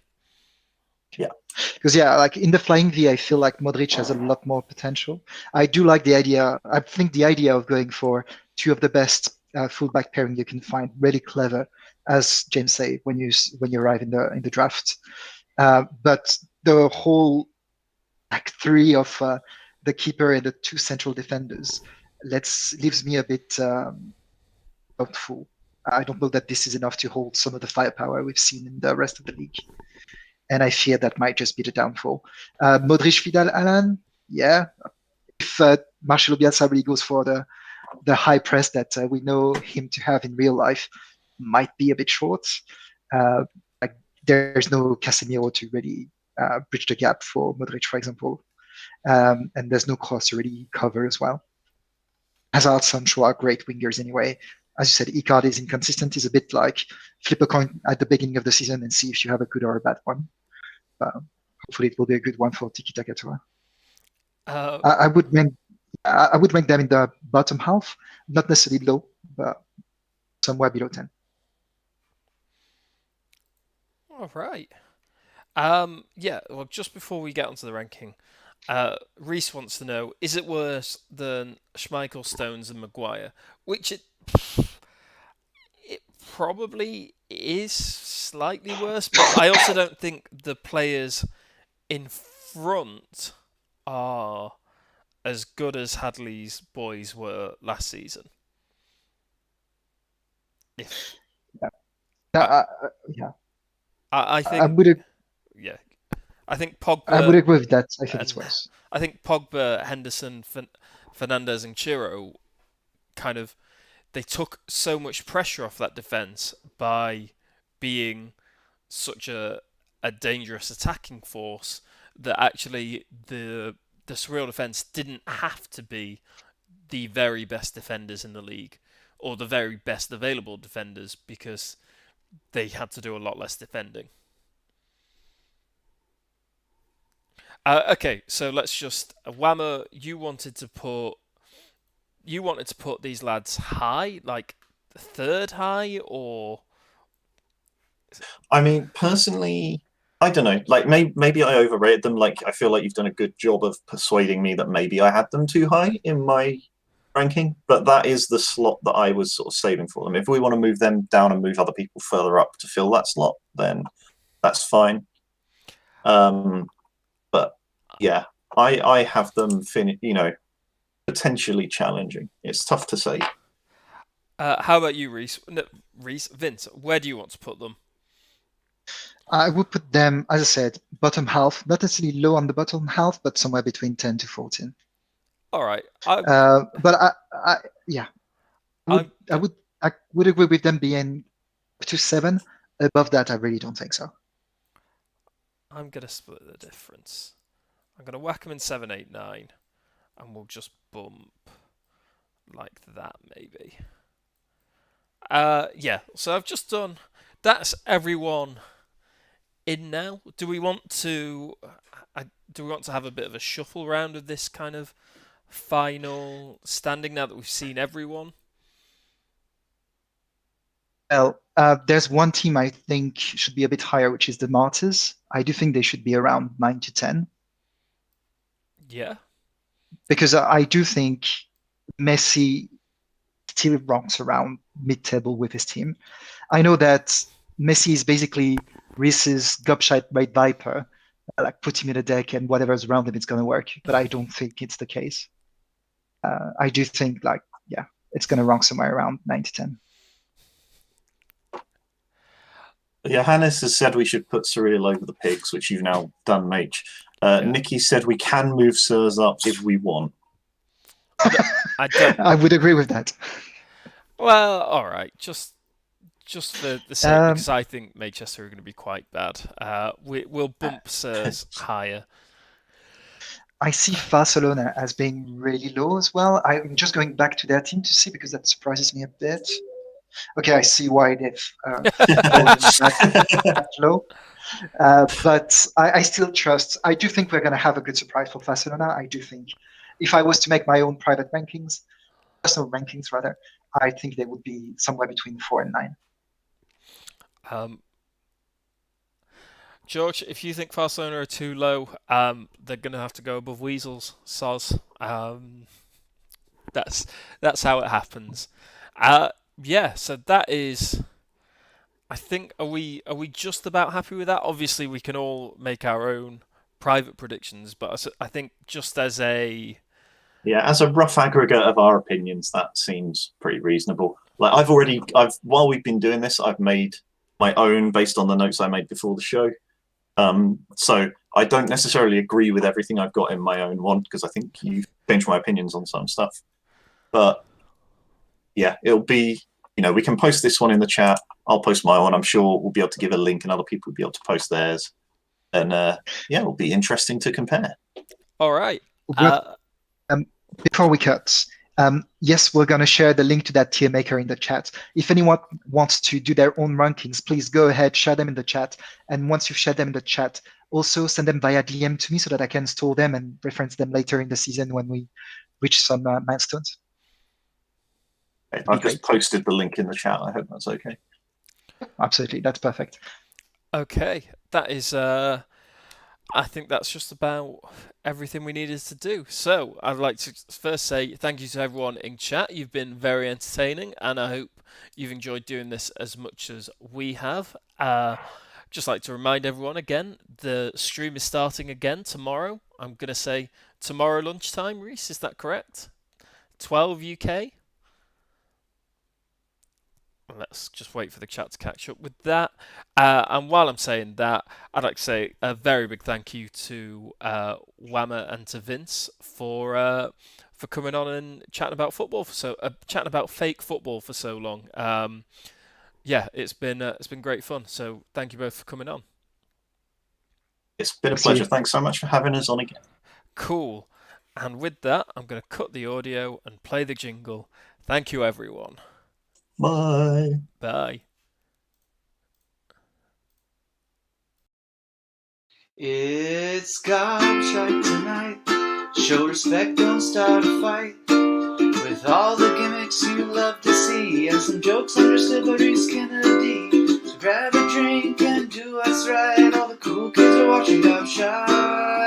Because like in the flying V, I feel like Modric has a lot more potential. I do like the idea. I think the idea of going for two of the best fullback pairing you can find really clever, as James say when you arrive in the draft. But the whole back three of the keeper and the two central defenders leaves me a bit doubtful. I don't know that this is enough to hold some of the firepower we've seen in the rest of the league. And I fear that might just be the downfall. Modric, Vidal, Alan, yeah. If Marcelo Bielsa really goes for the high press that we know him to have in real life, might be a bit short. Like there's no Casemiro to really bridge the gap for Modric, for example, and there's no Kroos to really cover as well. Hazard, Sancho are great wingers anyway. As you said, Icardi is inconsistent. Is a bit like flip a coin at the beginning of the season and see if you have a good or a bad one. Hopefully, it will be a good one for Tiki Taka Tour. I would rank them in the bottom half, not necessarily low, but somewhere below 10. All right. Yeah. Well, just before we get onto the ranking, Reese wants to know: is it worse than Schmeichel, Stones, and Maguire? Which it probably is slightly worse, but I also don't think the players in front are as good as Hadley's boys were last season. I think I think Pogba. I would agree with that. I think it's worse. I think Pogba, Henderson, Fernandes, and Chiro they took so much pressure off that defence by being such a dangerous attacking force that actually the Surreal defence didn't have to be the very best defenders in the league or the very best available defenders because they had to do a lot less defending. Okay, so let's just Whammer. You wanted to put these lads high, like third high, or? I mean, personally, I don't know. Like maybe I overrated them. Like I feel like you've done a good job of persuading me that maybe I had them too high in my ranking. But that is the slot that I was sort of saving for them. If we want to move them down and move other people further up to fill that slot, then that's fine. But yeah, I have them potentially challenging. It's tough to say. How about you, Reese? No, Vince, where do you want to put them? I would put them, as I said, bottom half, not necessarily low on the bottom half, but somewhere between 10 to 14. All right. But I would agree with them being up to 7. Above that, I really don't think so. I'm going to split the difference. I'm going to whack them in 7, 8, 9, and we'll just bump like that, maybe. Yeah, so I've just done... That's everyone in now. Do we want to have a bit of a shuffle round of this kind of final standing now that we've seen everyone? Well, there's one team I think should be a bit higher, which is the Martyrs. I do think they should be around 9 to 10. Yeah. Because I do think Messi still ranks around mid-table with his team. I know that Messi is basically Reese's gobshite Red Viper. Like put him in a deck and whatever's around him, it's going to work. But I don't think it's the case. I do think it's going to rank somewhere around 9 to 10. Johannes has said we should put Surreal over the pigs, which you've now done, Mage. Nikki said we can move Sirs up if we want. I don't. I would agree with that. Well, all right. Just for the sake, Um, because I think Manchester are going to be quite bad. We'll bump Sirs higher. I see Barcelona as being really low as well. I'm just going back to their team to see because that surprises me a bit. Okay, I see why they've fallen that low. But I still trust. I do think we're going to have a good surprise for Barcelona. I do think if I was to make my own private rankings, personal rankings rather, I think they would be somewhere between 4 and 9. Um, George, if you think Barcelona are too low, they're going to have to go above Weasels. Soz. That's how it happens. Yeah. So that is. I think are we just about happy with that? Obviously, we can all make our own private predictions, but I think just as a Yeah, as a rough aggregate of our opinions, that seems pretty reasonable. Like while we've been doing this, I've made my own based on the notes I made before the show. So I don't necessarily agree with everything I've got in my own one because I think you've changed my opinions on some stuff. But yeah, it'll be, we can post this one in the chat. I'll post my one. I'm sure we'll be able to give a link and other people will be able to post theirs. And yeah, it'll be interesting to compare. all right. Before we cut, yes, we're going to share the link to that tier maker in the chat. If anyone wants to do their own rankings, please go ahead, share them in the chat. And once you've shared them in the chat, also send them via DM to me so that I can store them and reference them later in the season when we reach some milestones. I've just posted the link in the chat. I hope that's okay. Absolutely, that's perfect. Okay, that is. I think that's just about everything we needed to do. So I'd like to first say thank you to everyone in chat. You've been very entertaining, and I hope you've enjoyed doing this as much as we have. Just like to remind everyone again, the stream is starting again tomorrow. I'm going to say tomorrow lunchtime, Reese, is that correct? 12 UK? Let's just wait for the chat to catch up with that. And while I'm saying that, I'd like to say a very big thank you to Whammer and to Vince for coming on and chatting about football chatting about fake football for so long. Yeah, it's been great fun. So thank you both for coming on. It's been a pleasure. Thanks so much for having us on again. Cool. And with that, I'm going to cut the audio and play the jingle. Thank you, everyone. Bye. Bye. It's gobshite tonight. Show respect, don't start a fight. With all the gimmicks you love to see and some jokes understood by Reese Kennedy. So grab a drink and do what's right. All the cool kids are watching Gobshite.